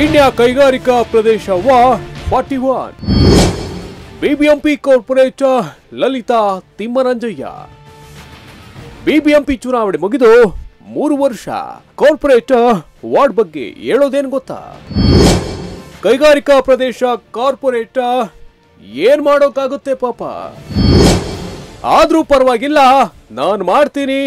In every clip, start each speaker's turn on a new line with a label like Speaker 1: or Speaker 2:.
Speaker 1: ಪೀಣ್ಯ ಕೈಗಾರಿಕಾ ಪ್ರದೇಶ 41 BBMP corporator Lalitha Thimmananjaiah. BBMP ಚುನಾವಣೆ ಮುಗಿದು 3 ವರ್ಷ. ಕಾರ್ಪೊರೇಟರ್ ವಾರ್ಡ್ ಬಗ್ಗೆ ಹೇಳೋದೇನು ಗೊತ್ತಾ? ಕೈಗಾರಿಕಾ ಪ್ರದೇಶ ಕಾರ್ಪೊರೇಟರ್ ಏನ್ ಮಾಡೋಕ್ಕಾಗುತ್ತೆ ಪಾಪ. ಆದ್ರೂ ಪರವಾಗಿಲ್ಲ, ನಾನು ಮಾಡ್ತೀನಿ.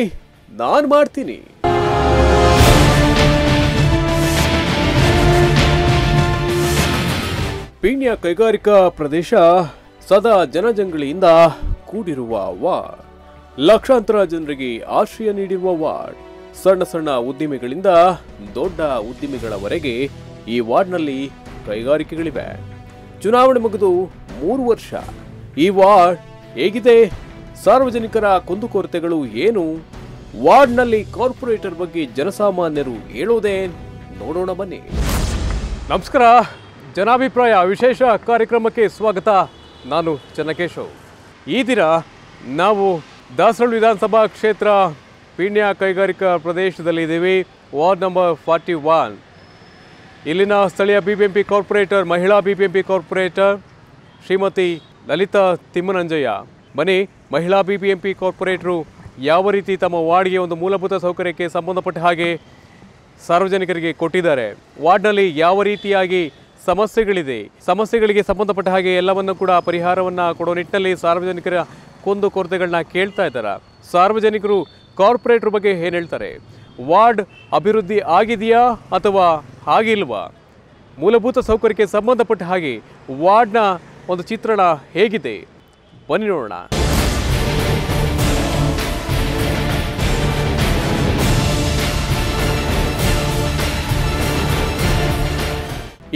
Speaker 1: ಪೀಣ್ಯ ಕೈಗಾರಿಕಾ ಪ್ರದೇಶ ಸದಾ ಜನಜಂಗಳಿಯಿಂದ ಕೂಡಿರುವ ವಾರ್ಡ್. ಲಕ್ಷಾಂತರ ಜನರಿಗೆ ಆಶ್ರಯ ನೀಡಿರುವ ವಾರ್ಡ್. ಸಣ್ಣ ಉದ್ದಿಮೆಗಳಿಂದ ದೊಡ್ಡ ಉದ್ದಿಮೆಗಳವರೆಗೆ ಈ ವಾರ್ಡ್ನಲ್ಲಿ ಕೈಗಾರಿಕೆಗಳಿವೆ. ಚುನಾವಣೆ ಮುಗಿದು 3 ವರ್ಷ. ಈ ವಾರ್ಡ್ ಹೇಗಿದೆ? ಸಾರ್ವಜನಿಕರ ಕುಂದುಕೊರತೆಗಳು ಏನು? ವಾರ್ಡ್ನಲ್ಲಿ ಕಾರ್ಪೊರೇಟರ್ ಬಗ್ಗೆ ಜನಸಾಮಾನ್ಯರು ಹೇಳೋದೇ ನೋಡೋಣ ಬನ್ನಿ. ನಮಸ್ಕಾರ, ಜನಾಭಿಪ್ರಾಯ ವಿಶೇಷ ಕಾರ್ಯಕ್ರಮಕ್ಕೆ ಸ್ವಾಗತ. ನಾನು ಚನ್ನಕೇಶವ್. ಈ ದಿನ ನಾವು ದಾಸರಳ್ಳಿ ವಿಧಾನಸಭಾ ಕ್ಷೇತ್ರ ಪೀಣ್ಯ ಕೈಗಾರಿಕಾ ಪ್ರದೇಶದಲ್ಲಿದ್ದೀವಿ. Ward number 41. ಇಲ್ಲಿನ ಸ್ಥಳೀಯ ಬಿಬಿಎಂಪಿ ಕಾರ್ಪೊರೇಟರ್, ಮಹಿಳಾ ಬಿಬಿಎಂಪಿ ಕಾರ್ಪೊರೇಟರ್ ಶ್ರೀಮತಿ ಲಲಿತಾ ತಿಮ್ಮನಂಜಯ್ಯ. ಬನ್ನಿ, ಮಹಿಳಾ ಬಿಬಿಎಂಪಿ ಕಾರ್ಪೊರೇಟರು ಯಾವ ರೀತಿ ತಮ್ಮ ವಾರ್ಡ್ಗೆ ಒಂದು ಮೂಲಭೂತ ಸೌಕರ್ಯಕ್ಕೆ ಸಂಬಂಧಪಟ್ಟ ಹಾಗೆ ಸಾರ್ವಜನಿಕರಿಗೆ ಕೊಟ್ಟಿದ್ದಾರೆ, ವಾರ್ಡ್ನಲ್ಲಿ ಯಾವ ರೀತಿಯಾಗಿ ಸಮಸ್ಯೆಗಳಿಗೆ ಸಂಬಂಧಪಟ್ಟ ಹಾಗೆ ಎಲ್ಲವನ್ನು ಕೂಡ ಪರಿಹಾರವನ್ನು ಕೊಡೋ ನಿಟ್ಟಿನಲ್ಲಿ ಸಾರ್ವಜನಿಕರ ಕುಂದು ಕೊರತೆಗಳನ್ನ ಕೇಳ್ತಾ ಇದ್ದಾರೆ. ಸಾರ್ವಜನಿಕರು ಕಾರ್ಪೊರೇಟರ್ ಬಗ್ಗೆ ಏನು ಹೇಳ್ತಾರೆ? ವಾರ್ಡ್ ಅಭಿವೃದ್ಧಿ ಆಗಿದೆಯಾ ಅಥವಾ ಆಗಿಲ್ವಾ? ಮೂಲಭೂತ ಸೌಕರ್ಯಕ್ಕೆ ಸಂಬಂಧಪಟ್ಟ ಹಾಗೆ ವಾರ್ಡ್ನ ಒಂದು ಚಿತ್ರಣ ಹೇಗಿದೆ? ಬನ್ನಿ ನೋಡೋಣ.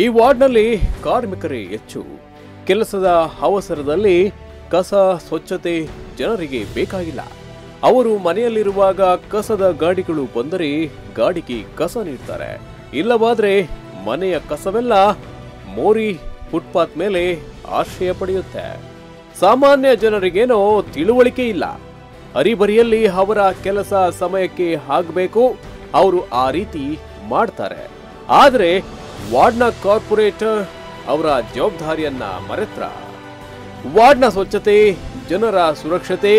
Speaker 1: ಈ ವಾರ್ಡ್ನಲ್ಲಿ ಕಾರ್ಮಿಕರೇ ಹೆಚ್ಚು. ಕೆಲಸದ ಅವಸರದಲ್ಲಿ ಕಸ ಸ್ವಚ್ಛತೆ ಜನರಿಗೆ ಬೇಕಾಗಿಲ್ಲ. ಅವರು ಮನೆಯಲ್ಲಿರುವಾಗ ಕಸದ ಗಾಡಿಗಳು ಬಂದರೆ ಗಾಡಿಗೆ ಕಸ ನೀಡ್ತಾರೆ. ಇಲ್ಲವಾದ್ರೆ ಮನೆಯ ಕಸವೆಲ್ಲ ಮೋರಿ ಫುಟ್ಪಾತ್ ಮೇಲೆ ಆಶ್ರಯ ಪಡೆಯುತ್ತೆ. ಸಾಮಾನ್ಯ ಜನರಿಗೇನೋ ತಿಳುವಳಿಕೆ ಇಲ್ಲ. ಹರಿಬರಿಯಲ್ಲಿ ಅವರ ಕೆಲಸ ಸಮಯಕ್ಕೆ ಆಗಬೇಕು, ಅವರು ಆ ರೀತಿ ಮಾಡ್ತಾರೆ. ಆದರೆ ವಾರ್ಡ್ನ ಕಾರ್ಪೊರೇಟರ್ ಅವರ ಜವಾಬ್ದಾರಿಯನ್ನ ಮರೆತ್ರ. ವಾರ್ಡ್ನ ಸ್ವಚ್ಛತೆ, ಜನರ ಸುರಕ್ಷತೆ,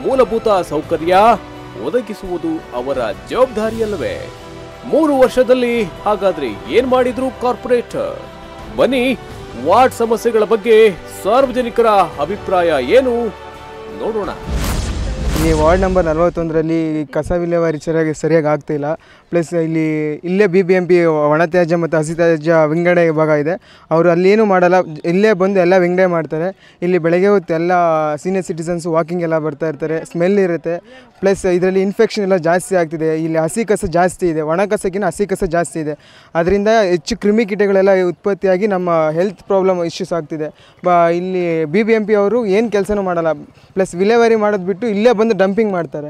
Speaker 1: ಮೂಲಭೂತ ಸೌಕರ್ಯ ಒದಗಿಸುವುದು ಅವರ ಜವಾಬ್ದಾರಿಯಲ್ಲವೇ? 3 ವರ್ಷದಲ್ಲಿ ಹಾಗಾದ್ರೆ ಏನ್ ಮಾಡಿದ್ರು ಕಾರ್ಪೊರೇಟರ್? ಬನ್ನಿ, ವಾರ್ಡ್ ಸಮಸ್ಯೆಗಳ ಬಗ್ಗೆ ಸಾರ್ವಜನಿಕರ ಅಭಿಪ್ರಾಯ ಏನು ನೋಡೋಣ.
Speaker 2: ಈ ವಾರ್ಡ್ ನಂಬರ್ 41ರಲ್ಲಿ ಕಸ ವಿಲೇವಾರಿ ಸರಿಯಾಗಿ ಆಗ್ತಾಯಿಲ್ಲ. ಪ್ಲಸ್ ಇಲ್ಲೇ BBMP ಒಣತ್ಯಾಜ್ಯ ಮತ್ತು ಹಸಿ ತ್ಯಾಜ್ಯ ವಿಂಗಡಣೆ ವಿಭಾಗ ಇದೆ. ಅವರು ಅಲ್ಲೇನು ಮಾಡಲ್ಲ, ಇಲ್ಲೇ ಬಂದು ಎಲ್ಲ ವಿಂಗಡಣೆ ಮಾಡ್ತಾರೆ. ಇಲ್ಲಿ ಬೆಳಗ್ಗೆ ಹೊತ್ತು ಎಲ್ಲ ಸೀನಿಯರ್ ಸಿಟಿಸನ್ಸ್ ವಾಕಿಂಗ್ ಎಲ್ಲ ಬರ್ತಾ ಇರ್ತಾರೆ. ಸ್ಮೆಲ್ ಇರುತ್ತೆ. ಪ್ಲಸ್ ಇದರಲ್ಲಿ ಇನ್ಫೆಕ್ಷನ್ ಎಲ್ಲ ಜಾಸ್ತಿ ಆಗ್ತಿದೆ. ಇಲ್ಲಿ ಹಸಿ ಕಸ ಜಾಸ್ತಿ ಇದೆ, ಒಣ ಕಸಕ್ಕಿಂತ ಹಸಿ ಕಸ ಜಾಸ್ತಿ ಇದೆ. ಅದರಿಂದ ಹೆಚ್ಚು ಕ್ರಿಮಿಕೀಟಗಳೆಲ್ಲ ಉತ್ಪತ್ತಿಯಾಗಿ ನಮ್ಮ ಹೆಲ್ತ್ ಪ್ರಾಬ್ಲಮ್ ಇಶ್ಯೂಸ್ ಆಗ್ತಿದೆ. ಇಲ್ಲಿ BBMP ಅವರು ಏನು ಕೆಲಸನೂ ಮಾಡಲ್ಲ. ಪ್ಲಸ್ ವಿಲೇವಾರಿ ಮಾಡೋದು ಬಿಟ್ಟು ಇಲ್ಲೇ ಬಂದು ಡಂಪಿಂಗ್ ಮಾಡ್ತಾರೆ.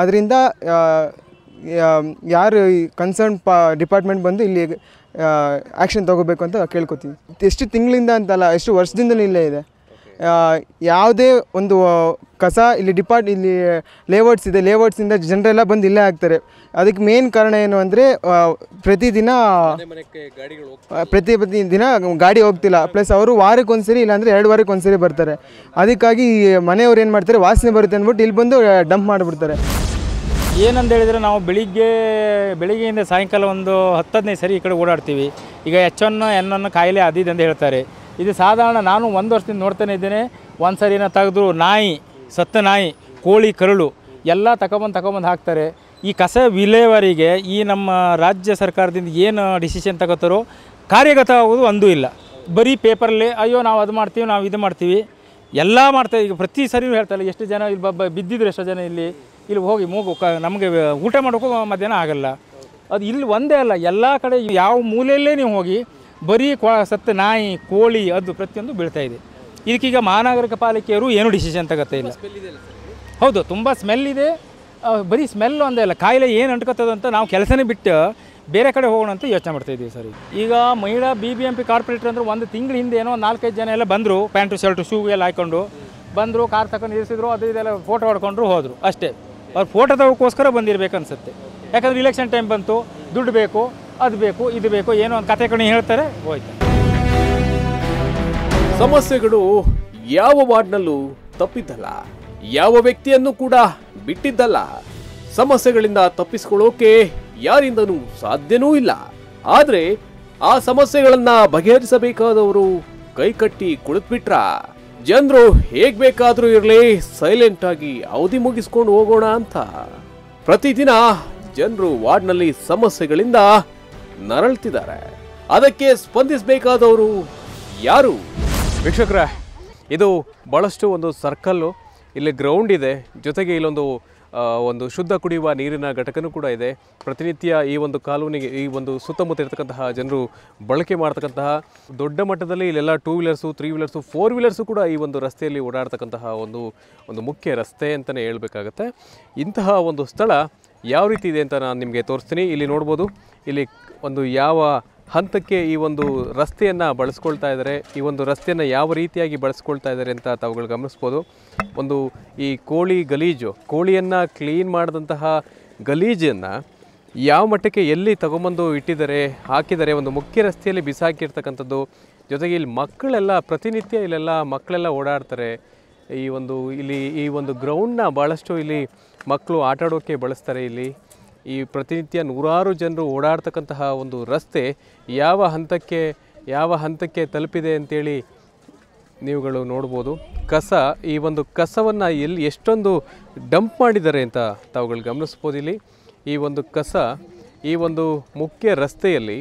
Speaker 2: ಅದರಿಂದ ಯಾರು ಕನ್ಸರ್ನ್ ಡಿಪಾರ್ಟ್ಮೆಂಟ್ ಬಂದು ಇಲ್ಲಿ ಆ್ಯಕ್ಷನ್ ತೊಗೋಬೇಕು ಅಂತ ಕೇಳ್ಕೊತೀವಿ. ಎಷ್ಟು ತಿಂಗಳಿಂದ ಅಂತಲ್ಲ, ಎಷ್ಟು ವರ್ಷದಿಂದಲೂ ಇಲ್ಲೇ ಇದೆ. ಯಾವುದೇ ಒಂದು ಕಸ ಇಲ್ಲಿ ಇಲ್ಲಿ ಲೇಔಟ್ಸ್ ಇದೆ, ಲೇಔಟ್ಸಿಂದ ಜನರೆಲ್ಲ ಬಂದು ಇಲ್ಲೇ ಹಾಕ್ತಾರೆ. ಅದಕ್ಕೆ ಮೇನ್ ಕಾರಣ ಏನು ಅಂದರೆ ಪ್ರತಿದಿನ ಗಾಡಿ ಹೋಗ್ತಿಲ್ಲ. ಪ್ಲಸ್ ಅವರು ವಾರಕ್ಕೊಂದ್ಸರಿ ಇಲ್ಲಾಂದರೆ 2 ವಾರಕ್ಕೊಂದ್ಸರಿ ಬರ್ತಾರೆ. ಅದಕ್ಕಾಗಿ ಮನೆಯವ್ರು ಏನು ಮಾಡ್ತಾರೆ, ವಾಸನೆ ಬರುತ್ತೆ ಅಂದ್ಬಿಟ್ಟು ಇಲ್ಲಿ ಬಂದು ಡಂಪ್ ಮಾಡಿಬಿಡ್ತಾರೆ.
Speaker 3: ಏನಂತ ಹೇಳಿದರೆ, ನಾವು ಬೆಳಿಗ್ಗೆಯಿಂದ ಸಾಯಂಕಾಲ ಒಂದು 10-15 ಸರಿ ಈ ಕಡೆ ಓಡಾಡ್ತೀವಿ. ಈಗ H1N1 ಕಾಯಿಲೆ ಅದಿದೆ ಅಂತ ಹೇಳ್ತಾರೆ. ಇದು ಸಾಧಾರಣ ನಾನು 1 ವರ್ಷದಿಂದ ನೋಡ್ತಾನೆ ಇದ್ದೇನೆ. ಒಂದು ಸರಿನ ತೆಗೆದ್ರು ಸತ್ತ ನಾಯಿ, ಕೋಳಿ ಕರುಳು ಎಲ್ಲ ತಗೊಬಂದು ಹಾಕ್ತಾರೆ. ಈ ಕಸ ವಿಲೇವಾರಿಗೆ ಈ ನಮ್ಮ ರಾಜ್ಯ ಸರ್ಕಾರದಿಂದ ಏನು ಡಿಸಿಷನ್ ತಗೋತಾರೋ ಕಾರ್ಯಗತ ಆಗೋದು ಒಂದೂ ಇಲ್ಲ. ಬರೀ ಪೇಪರಲ್ಲಿ ಅಯ್ಯೋ ನಾವು ಅದು ಮಾಡ್ತೀವಿ, ನಾವು ಇದು ಮಾಡ್ತೀವಿ, ಎಲ್ಲ ಮಾಡ್ತಾರೆ. ಈಗ ಪ್ರತಿ ಸರಿಯೂ ಹೇಳ್ತಾರೆ. ಎಷ್ಟು ಜನ ಇಲ್ಲಿ ಬಿದ್ದಿದ್ರು, ಎಷ್ಟೋ ಜನ ಇಲ್ಲಿ ಹೋಗಿ ನಮಗೆ ಊಟ ಮಾಡೋಕ್ಕೂ ಮಧ್ಯಾಹ್ನ ಆಗಲ್ಲ. ಅದು ಇಲ್ಲಿ ಒಂದೇ ಅಲ್ಲ, ಎಲ್ಲ ಕಡೆ ಯಾವ ಮೂಲೆಯಲ್ಲೇ ನೀವು ಹೋಗಿ ಬರೀ ಸತ್ತ ನಾಯಿ, ಕೋಳಿ ಅದು ಪ್ರತಿಯೊಂದು ಬೀಳ್ತಾ ಇದೆ. ಇದಕ್ಕೀಗ ಮಹಾನಗರ ಪಾಲಿಕೆಯವರು ಏನೂ ಡಿಸಿಷನ್ ತಗೋತಾ ಇಲ್ಲ. ಹೌದು, ತುಂಬ ಸ್ಮೆಲ್ ಇದೆ. ಬರೀ ಸ್ಮೆಲ್ ಒಂದೇ ಅಲ್ಲ, ಕಾಯಿಲೆ ಏನು ಅಂಟ್ಕೊತದಂತ ನಾವು ಕೆಲಸನೇ ಬಿಟ್ಟು ಬೇರೆ ಕಡೆ ಹೋಗೋಣ ಅಂತ ಯೋಚನೆ ಮಾಡ್ತಾಯಿದ್ದೀವಿ ಸರ್. ಈಗ ಮಹಿಳಾ BBMP ಕಾರ್ಪೊರೇಟರ್ ಅಂದರೆ 1 ತಿಂಗಳ ಹಿಂದೆ ಏನೋ 4-5 ಜನ ಎಲ್ಲ ಬಂದರು, ಪ್ಯಾಂಟು ಶರ್ಟು ಶೂ ಎಲ್ಲ ಹಾಕ್ಕೊಂಡು ಬಂದರು, ಕಾರ್ ತಗೊಂಡು ನಿಲ್ಲಿಸಿದ್ರು, ಅದು ಇದೆಲ್ಲ ಫೋಟೋ ಹೊಡ್ಕೊಂಡ್ರು ಹೋದರು ಅಷ್ಟೇ. ಅವ್ರು ಫೋಟೋ ತಗೋಕ್ಕೋಸ್ಕರ ಬಂದಿರಬೇಕು ಅನಿಸುತ್ತೆ. ಯಾಕಂದರೆ ಇಲೆಕ್ಷನ್ ಟೈಮ್ ಬಂತು, ದುಡ್ಡು ಬೇಕು, ಅದು ಬೇಕು ಇದು ಬೇಕು ಏನೋ ಒಂದು ಕತೆ ಕಣಿ ಹೇಳ್ತಾರೆ ಹೋಯ್ತು.
Speaker 1: ಸಮಸ್ಯೆಗಳು ಯಾವ ವಾರ್ಡ್ನಲ್ಲೂ ತಪ್ಪಿದ್ದಲ್ಲ, ಯಾವ ವ್ಯಕ್ತಿಯನ್ನು ಕೂಡ ಬಿಟ್ಟಿದ್ದಲ್ಲ. ಸಮಸ್ಯೆಗಳಿಂದ ತಪ್ಪಿಸಿಕೊಳ್ಳೋಕೆ ಯಾರಿಂದನೂ ಸಾಧ್ಯನೂ ಇಲ್ಲ. ಆದ್ರೆ ಆ ಸಮಸ್ಯೆಗಳನ್ನ ಬಗೆಹರಿಸಬೇಕಾದವರು ಕೈಕಟ್ಟಿ ಕುಳಿತುಬಿಟ್ರ. ಜನರು ಹೇಗ್ ಬೇಕಾದ್ರೂ ಇರಲಿ, ಸೈಲೆಂಟ್ ಆಗಿ ಅವಧಿ ಮುಗಿಸ್ಕೊಂಡು ಹೋಗೋಣ ಅಂತ ಪ್ರತಿದಿನ ಜನರು ವಾರ್ಡ್ನಲ್ಲಿ ಸಮಸ್ಯೆಗಳಿಂದ ನರಳ್ತಿದ್ದಾರೆ. ಅದಕ್ಕೆ ಸ್ಪಂದಿಸಬೇಕಾದವರು ಯಾರು? ವೀಕ್ಷಕರೇ, ಇದು ಬಹಳಷ್ಟು ಒಂದು ಸರ್ಕಲ್ಲು, ಇಲ್ಲಿ ಗ್ರೌಂಡ್ ಇದೆ, ಜೊತೆಗೆ ಇಲ್ಲೊಂದು ಶುದ್ಧ ಕುಡಿಯುವ ನೀರಿನ ಘಟಕನೂ ಕೂಡ ಇದೆ. ಪ್ರತಿನಿತ್ಯ ಈ ಒಂದು ಕಾಲೋನಿಗೆ, ಈ ಒಂದು ಸುತ್ತಮುತ್ತ ಇರತಕ್ಕಂತಹ ಜನರು ಬಳಕೆ ಮಾಡ್ತಕ್ಕಂತಹ ದೊಡ್ಡ ಮಟ್ಟದಲ್ಲಿ ಇಲ್ಲೆಲ್ಲ 2 ವೀಲರ್ಸು 3 ವೀಲರ್ಸು 4 ವೀಲರ್ಸು ಕೂಡ ಈ ಒಂದು ರಸ್ತೆಯಲ್ಲಿ ಓಡಾಡ್ತಕ್ಕಂತಹ ಒಂದು ಮುಖ್ಯ ರಸ್ತೆ ಅಂತಲೇ ಹೇಳ್ಬೇಕಾಗತ್ತೆ. ಇಂತಹ ಒಂದು ಸ್ಥಳ ಯಾವ ರೀತಿ ಇದೆ ಅಂತ ನಾನು ನಿಮಗೆ ತೋರಿಸ್ತೀನಿ. ಇಲ್ಲಿ ನೋಡ್ಬೋದು, ಇಲ್ಲಿ ಒಂದು ಯಾವ ಹಂತಕ್ಕೆ ಈ ಒಂದು ರಸ್ತೆಯನ್ನು ಬಳಸ್ಕೊಳ್ತಾ ಇದ್ದಾರೆ, ಈ ಒಂದು ರಸ್ತೆಯನ್ನು ಯಾವ ರೀತಿಯಾಗಿ ಬಳಸ್ಕೊಳ್ತಾ ಇದ್ದಾರೆ ಅಂತ ತಾವುಗಳು ಗಮನಿಸ್ಬೋದು. ಒಂದು ಈ ಕೋಳಿಯನ್ನು ಕ್ಲೀನ್ ಮಾಡಿದಂತಹ ಗಲೀಜನ್ನು ಯಾವ ಮಟ್ಟಕ್ಕೆ ಎಲ್ಲಿ ತಗೊಂಬಂದು ಹಾಕಿದ್ದಾರೆ, ಒಂದು ಮುಖ್ಯ ರಸ್ತೆಯಲ್ಲಿ ಬಿಸಾಕಿರ್ತಕ್ಕಂಥದ್ದು. ಜೊತೆಗೆ ಇಲ್ಲಿ ಮಕ್ಕಳೆಲ್ಲ ಪ್ರತಿನಿತ್ಯ ಇಲ್ಲೆಲ್ಲ ಮಕ್ಕಳೆಲ್ಲ ಓಡಾಡ್ತಾರೆ. ಈ ಒಂದು ಗ್ರೌಂಡ್ನ ಭಾಳಷ್ಟು ಇಲ್ಲಿ ಮಕ್ಕಳು ಆಟಾಡೋಕ್ಕೆ ಬಳಸ್ತಾರೆ. ಈ ಪ್ರತಿನಿತ್ಯ ನೂರಾರು ಜನರು ಓಡಾಡ್ತಕ್ಕಂತಹ ಒಂದು ರಸ್ತೆ ಯಾವ ಹಂತಕ್ಕೆ ತಲುಪಿದೆ ಅಂತೇಳಿ ನೀವುಗಳು ನೋಡ್ಬೋದು. ಈ ಒಂದು ಕಸವನ್ನು ಎಷ್ಟೊಂದು ಡಂಪ್ ಮಾಡಿದ್ದಾರೆ ಅಂತ ತಾವುಗಳು ಗಮನಿಸ್ಬೋದು. ಈ ಒಂದು ಕಸ ಈ ಒಂದು ಮುಖ್ಯ ರಸ್ತೆಯಲ್ಲಿ,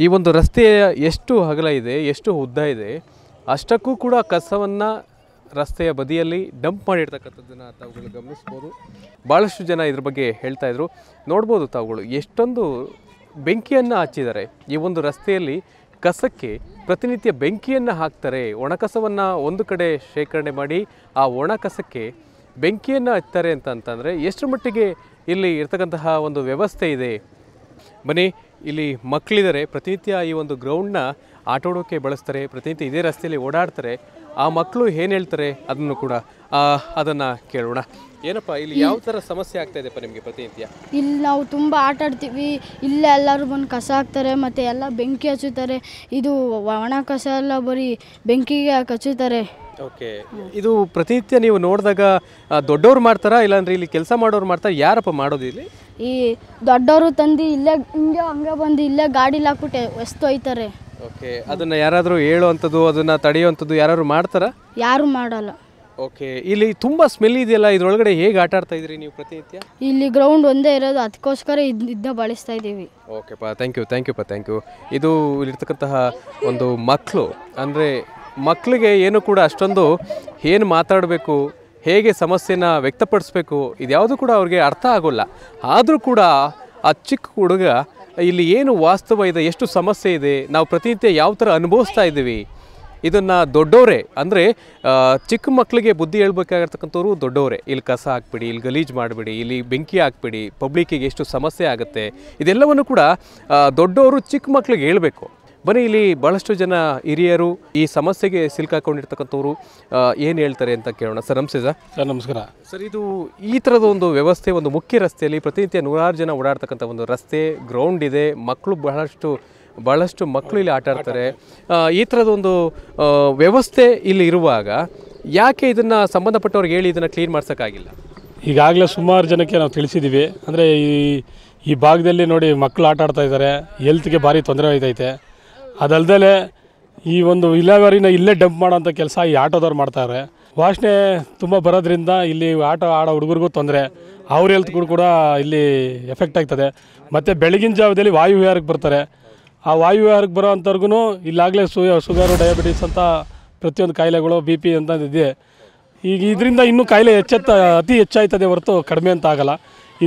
Speaker 1: ಈ ಒಂದು ರಸ್ತೆಯ ಎಷ್ಟು ಅಗಲ ಇದೆ, ಎಷ್ಟು ಉದ್ದ ಇದೆ, ಅಷ್ಟಕ್ಕೂ ಕೂಡ ಕಸವನ್ನು ರಸ್ತೆಯ ಬದಿಯಲ್ಲಿ ಡಂಪ್ ಮಾಡಿರ್ತಕ್ಕಂಥದ್ದನ್ನು ತಾವುಗಳು ಗಮನಿಸ್ಬೋದು. ಭಾಳಷ್ಟು ಜನ ಇದ್ರ ಬಗ್ಗೆ ಹೇಳ್ತಾ ಇದ್ರು. ನೋಡ್ಬೋದು ತಾವುಗಳು ಎಷ್ಟೊಂದು ಬೆಂಕಿಯನ್ನು ಹಚ್ಚಿದ್ದಾರೆ. ಈ ಒಂದು ರಸ್ತೆಯಲ್ಲಿ ಕಸಕ್ಕೆ ಪ್ರತಿನಿತ್ಯ ಬೆಂಕಿಯನ್ನು ಹಾಕ್ತಾರೆ. ಒಣಕಸವನ್ನು ಒಂದು ಕಡೆ ಶೇಖರಣೆ ಮಾಡಿ ಆ ಒಣ ಕಸಕ್ಕೆ ಬೆಂಕಿಯನ್ನು ಹಚ್ತಾರೆ ಅಂತಂದರೆ ಎಷ್ಟು ಮಟ್ಟಿಗೆ ಇಲ್ಲಿ ಇರ್ತಕ್ಕಂತಹ ಒಂದು ವ್ಯವಸ್ಥೆ ಇದೆ. ಬನ್ನಿ, ಇಲ್ಲಿ ಮಕ್ಕಳಿದ್ದಾರೆ, ಪ್ರತಿನಿತ್ಯ ಈ ಒಂದು ಗ್ರೌಂಡ್ನ ಆಟಾಡೋಕ್ಕೆ ಬಳಸ್ತಾರೆ, ಪ್ರತಿನಿತ್ಯ ಇದೇ ರಸ್ತೆಯಲ್ಲಿ ಓಡಾಡ್ತಾರೆ. ಆ ಮಕ್ಕಳು ಏನು ಹೇಳ್ತಾರೆ ಅದನ್ನು ಕೂಡ ಅದನ್ನು ಕೇಳೋಣ. ಏನಪ್ಪ, ಇಲ್ಲಿ ಯಾವ ಥರ ಸಮಸ್ಯೆ ಆಗ್ತಾ ಇದೆಪ್ಪ ನಿಮಗೆ ಪ್ರತಿನಿತ್ಯ?
Speaker 4: ಇಲ್ಲಿ ನಾವು ತುಂಬ ಆಟ ಆಡ್ತೀವಿ, ಇಲ್ಲೇ ಎಲ್ಲರೂ ಬಂದು ಕಸ ಹಾಕ್ತಾರೆ, ಮತ್ತು ಎಲ್ಲ ಬೆಂಕಿ ಹಚ್ಚುತ್ತಾರೆ. ಇದು ಒಣ ಕಸ ಎಲ್ಲ ಬರೀ ಬೆಂಕಿಗೆ ಹಚ್ಚುತ್ತಾರೆ.
Speaker 1: ಓಕೆ, ಇದು ಪ್ರತಿನಿತ್ಯ ನೀವು ನೋಡಿದಾಗ ದೊಡ್ಡವ್ರು ಮಾಡ್ತಾರಾ, ಇಲ್ಲಾಂದ್ರೆ ಇಲ್ಲಿ ಕೆಲಸ ಮಾಡೋರು ಮಾಡ್ತಾರೆ? ಯಾರಪ್ಪ ಮಾಡೋದು ಇಲ್ಲಿ?
Speaker 4: ಈ ದೊಡ್ಡವರು ತಂದು ಇಲ್ಲೇ ಹಂಗೆ ಬಂದು ಇಲ್ಲೇ ಗಾಡಿಲಿ ಹಾಕ್ಬಿಟ್ಟು ಎಸ್ತೊಯ್ತಾರೆ.
Speaker 1: ಓಕೆ, ಅದನ್ನು ಯಾರಾದರೂ ಹೇಳುವಂಥದ್ದು, ಅದನ್ನು ತಡೆಯುವಂಥದ್ದು ಯಾರಾದ್ರು ಮಾಡ್ತಾರಾ?
Speaker 4: ಯಾರು ಮಾಡಲ್ಲ.
Speaker 1: ಓಕೆ, ಇಲ್ಲಿ ತುಂಬ ಸ್ಮೆಲ್ ಇದೆಯಲ್ಲ, ಇದ್ರೊಳಗಡೆ ಹೇಗೆ ಆಟ ಆಡ್ತಾ ಇದ್ರಿ ನೀವು ಪ್ರತಿನಿತ್ಯ?
Speaker 4: ಇಲ್ಲಿ ಗ್ರೌಂಡ್ ಒಂದೇ ಇರೋದು, ಅದಕ್ಕೋಸ್ಕರ ಇದನ್ನ ಬಳಸ್ತಾ ಇದ್ದೀವಿ.
Speaker 1: ಓಕೆಪ್ಪ, ಥ್ಯಾಂಕ್ ಯು. ಇದು ಇಲ್ಲಿರ್ತಕ್ಕಂತಹ ಒಂದು ಮಕ್ಕಳು, ಅಂದರೆ ಮಕ್ಕಳಿಗೆ ಏನು ಕೂಡ ಅಷ್ಟೊಂದು ಏನು ಮಾತಾಡಬೇಕು, ಹೇಗೆ ಸಮಸ್ಯೆನ ವ್ಯಕ್ತಪಡಿಸ್ಬೇಕು, ಇದ್ಯಾವುದು ಕೂಡ ಅವ್ರಿಗೆ ಅರ್ಥ ಆಗೋಲ್ಲ. ಆದರೂ ಕೂಡ ಆ ಚಿಕ್ಕ ಹುಡುಗ ಇಲ್ಲಿ ಏನು ವಾಸ್ತವ ಇದೆ, ಎಷ್ಟು ಸಮಸ್ಯೆ ಇದೆ, ನಾವು ಪ್ರತಿನಿತ್ಯ ಯಾವ ಥರ ಅನುಭವಿಸ್ತಾ ಇದ್ದೀವಿ, ಇದನ್ನು ದೊಡ್ಡವರೇ, ಅಂದರೆ ಚಿಕ್ಕ ಮಕ್ಕಳಿಗೆ ಬುದ್ಧಿ ಹೇಳ್ಬೇಕಾಗಿರ್ತಕ್ಕಂಥವ್ರು ದೊಡ್ಡವರೇ. ಇಲ್ಲಿ ಕಸ ಹಾಕ್ಬಿಡಿ, ಇಲ್ಲಿ ಗಲೀಜು ಮಾಡಿಬಿಡಿ, ಇಲ್ಲಿ ಬೆಂಕಿ ಹಾಕ್ಬಿಡಿ, ಪಬ್ಲಿಕ್ಕಿಗೆ ಎಷ್ಟು ಸಮಸ್ಯೆ ಆಗುತ್ತೆ, ಇದೆಲ್ಲವನ್ನು ಕೂಡ ದೊಡ್ಡವರು ಚಿಕ್ಕ ಮಕ್ಕಳಿಗೆ ಹೇಳಬೇಕು. ಬನ್ನಿ, ಇಲ್ಲಿ ಭಾಳಷ್ಟು ಜನ ಹಿರಿಯರು ಈ ಸಮಸ್ಯೆಗೆ ಸಿಲುಕಾಕೊಂಡಿರ್ತಕ್ಕಂಥವ್ರು ಏನು ಹೇಳ್ತಾರೆ ಅಂತ ಕೇಳೋಣ. ಸರ್ ನಮಸ್ತೆ.
Speaker 5: ಸರ್ ನಮಸ್ಕಾರ.
Speaker 1: ಸರ್, ಇದು ಈ ಥರದ ಒಂದು ವ್ಯವಸ್ಥೆ, ಒಂದು ಮುಖ್ಯ ರಸ್ತೆಯಲ್ಲಿ ಪ್ರತಿನಿತ್ಯ ನೂರಾರು ಜನ ಓಡಾಡ್ತಕ್ಕಂಥ ಒಂದು ರಸ್ತೆ, ಗ್ರೌಂಡ್ ಇದೆ, ಮಕ್ಕಳು ಬಹಳಷ್ಟು ಮಕ್ಕಳು ಇಲ್ಲಿ ಆಟ ಆಡ್ತಾರೆ. ಈ ಥರದೊಂದು ವ್ಯವಸ್ಥೆ ಇಲ್ಲಿ ಇರುವಾಗ ಯಾಕೆ ಇದನ್ನು ಸಂಬಂಧಪಟ್ಟವ್ರಿಗೆ ಹೇಳಿ ಇದನ್ನು ಕ್ಲೀನ್ ಮಾಡ್ಸೋಕ್ಕಾಗಿಲ್ಲ?
Speaker 5: ಈಗಾಗಲೇ ಸುಮಾರು ಜನಕ್ಕೆ ನಾವು ತಿಳಿಸಿದ್ದೀವಿ. ಅಂದರೆ ಈ ಭಾಗದಲ್ಲಿ ನೋಡಿ ಮಕ್ಕಳು ಆಟ ಆಡ್ತಾ ಇದ್ದಾರೆ, ಹೆಲ್ತ್ಗೆ ಭಾರಿ ತೊಂದರೆ ಆಯ್ತೈತೆ. ಅದಲ್ದೇ ಈ ಒಂದು ವಿಲೇವಾರಿನ ಇಲ್ಲೇ ಡಂಪ್ ಮಾಡೋಂಥ ಕೆಲಸ ಈ ಆಟೋದವ್ರು ಮಾಡ್ತಾರೆ. ವಾಸನೆ ತುಂಬ ಬರೋದ್ರಿಂದ ಇಲ್ಲಿ ಆಟೋ ಆಡೋ ಹುಡುಗರಿಗೂ ತೊಂದರೆ, ಅವ್ರ ಹೆಲ್ತ್ಗೂ ಕೂಡ ಇಲ್ಲಿ ಎಫೆಕ್ಟ್ ಆಗ್ತದೆ. ಮತ್ತು ಬೆಳಗಿನ ಜಾವದಲ್ಲಿ ವಾಯುವಿಹಾರಕ್ಕೆ ಬರ್ತಾರೆ. ಆ ವಾಯುವಿಹಾರಕ್ಕೆ ಬರೋ ಅಂಥವ್ರಿಗೂ ಇಲ್ಲಾಗಲೇ ಶುಗರು, ಡಯಾಬಿಟಿಸ್ ಅಂತ ಪ್ರತಿಯೊಂದು ಕಾಯಿಲೆಗಳು, BP ಅಂತ ಇದೆ. ಈಗ ಇದರಿಂದ ಇನ್ನೂ ಕಾಯಿಲೆ ಅತಿ ಹೆಚ್ಚಾಯ್ತದೆ ಹೊರತು ಕಡಿಮೆ ಅಂತ ಆಗಲ್ಲ.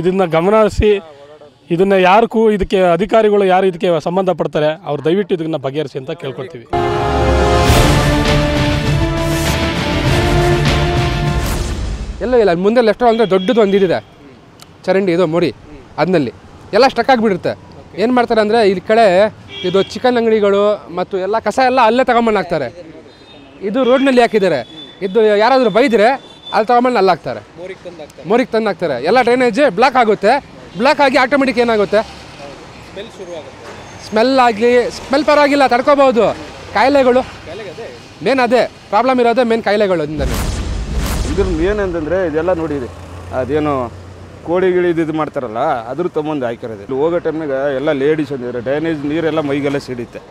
Speaker 5: ಇದನ್ನು ಗಮನಿಸಿ ಇದನ್ನು ಇದಕ್ಕೆ ಅಧಿಕಾರಿಗಳು ಯಾರು ಇದಕ್ಕೆ ಸಂಬಂಧಪಡ್ತಾರೆ ಅವ್ರು ದಯವಿಟ್ಟು ಇದನ್ನು ಬಗೆಹರಿಸಿ ಅಂತ ಕೇಳ್ಕೊಳ್ತೀವಿ.
Speaker 6: ಇಲ್ಲ ಮುಂದೆ ಲೆಫ್ಟ್ ಅಂದರೆ ದೊಡ್ಡದು ಒಂದಿದೆ ಚರಂಡಿ, ಇದು ಮೋರಿ, ಅದನ್ನಲ್ಲಿ ಎಲ್ಲ ಸ್ಟಕ್ ಆಗಿಬಿಡುತ್ತೆ. ಏನು ಮಾಡ್ತಾರೆ ಅಂದರೆ ಈ ಕಡೆ ಇದು ಚಿಕನ್ ಅಂಗಡಿಗಳು ಮತ್ತು ಎಲ್ಲ ಕಸ ಎಲ್ಲ ಅಲ್ಲೇ ತಗೊಂಬಂದು ಹಾಕ್ತಾರೆ. ಇದು ರೋಡ್ನಲ್ಲಿ ಹಾಕಿದ್ದಾರೆ. ಇದು ಯಾರಾದರೂ ಬೈದರೆ ಅಲ್ಲಿ ತಗೊಂಬಂದು ಅಲ್ಲಿ ಹಾಕ್ತಾರೆ, ಮೋರಿಗೆ ತಂದು ಹಾಕ್ತಾರೆ. ಎಲ್ಲ ಡ್ರೈನೇಜ್ ಬ್ಲಾಕ್ ಆಗುತ್ತೆ. ಬ್ಲಾಕ್ ಆಗಿ ಆಟೋಮೆಟಿಕ್ ಏನಾಗುತ್ತೆ,
Speaker 1: ಸ್ಮೆಲ್ ಶುರುವಾಗುತ್ತೆ?
Speaker 6: ಸ್ಮೆಲ್ ಆಗಲಿ, ಸ್ಮೆಲ್ ಪರವಾಗಿಲ್ಲ, ತಡ್ಕೋಬೋದು. ಕಾಯಿಲೆಗಳು ಮೇನ್ ಅದೇ ಪ್ರಾಬ್ಲಮ್ ಇರೋದೇ, ಮೇನ್ ಕಾಯಿಲೆಗಳು.
Speaker 7: ಇದ್ರ ಏನಂತಂದರೆ ಇದೆಲ್ಲ ನೋಡಿರಿ, ಅದೇನು ಕೋಳಿ ಗಿಳಿ ಇದು ಮಾಡ್ತಾರಲ್ಲ ಅದ್ರ ತೊಗೊಂಡು ಹಾಕಿರೋದು. ಇಲ್ಲಿ ಹೋಗೋ ಟೈಮ್ನಾಗ ಎಲ್ಲ ಲೇಡೀಸ್ ಅಂದಿದ್ದಾರೆ, ಡ್ರೈನೇಜ್ ನೀರೆಲ್ಲ ಮೈಗೆಲ್ಲ ಸಿಡಿಯುತ್ತೆ.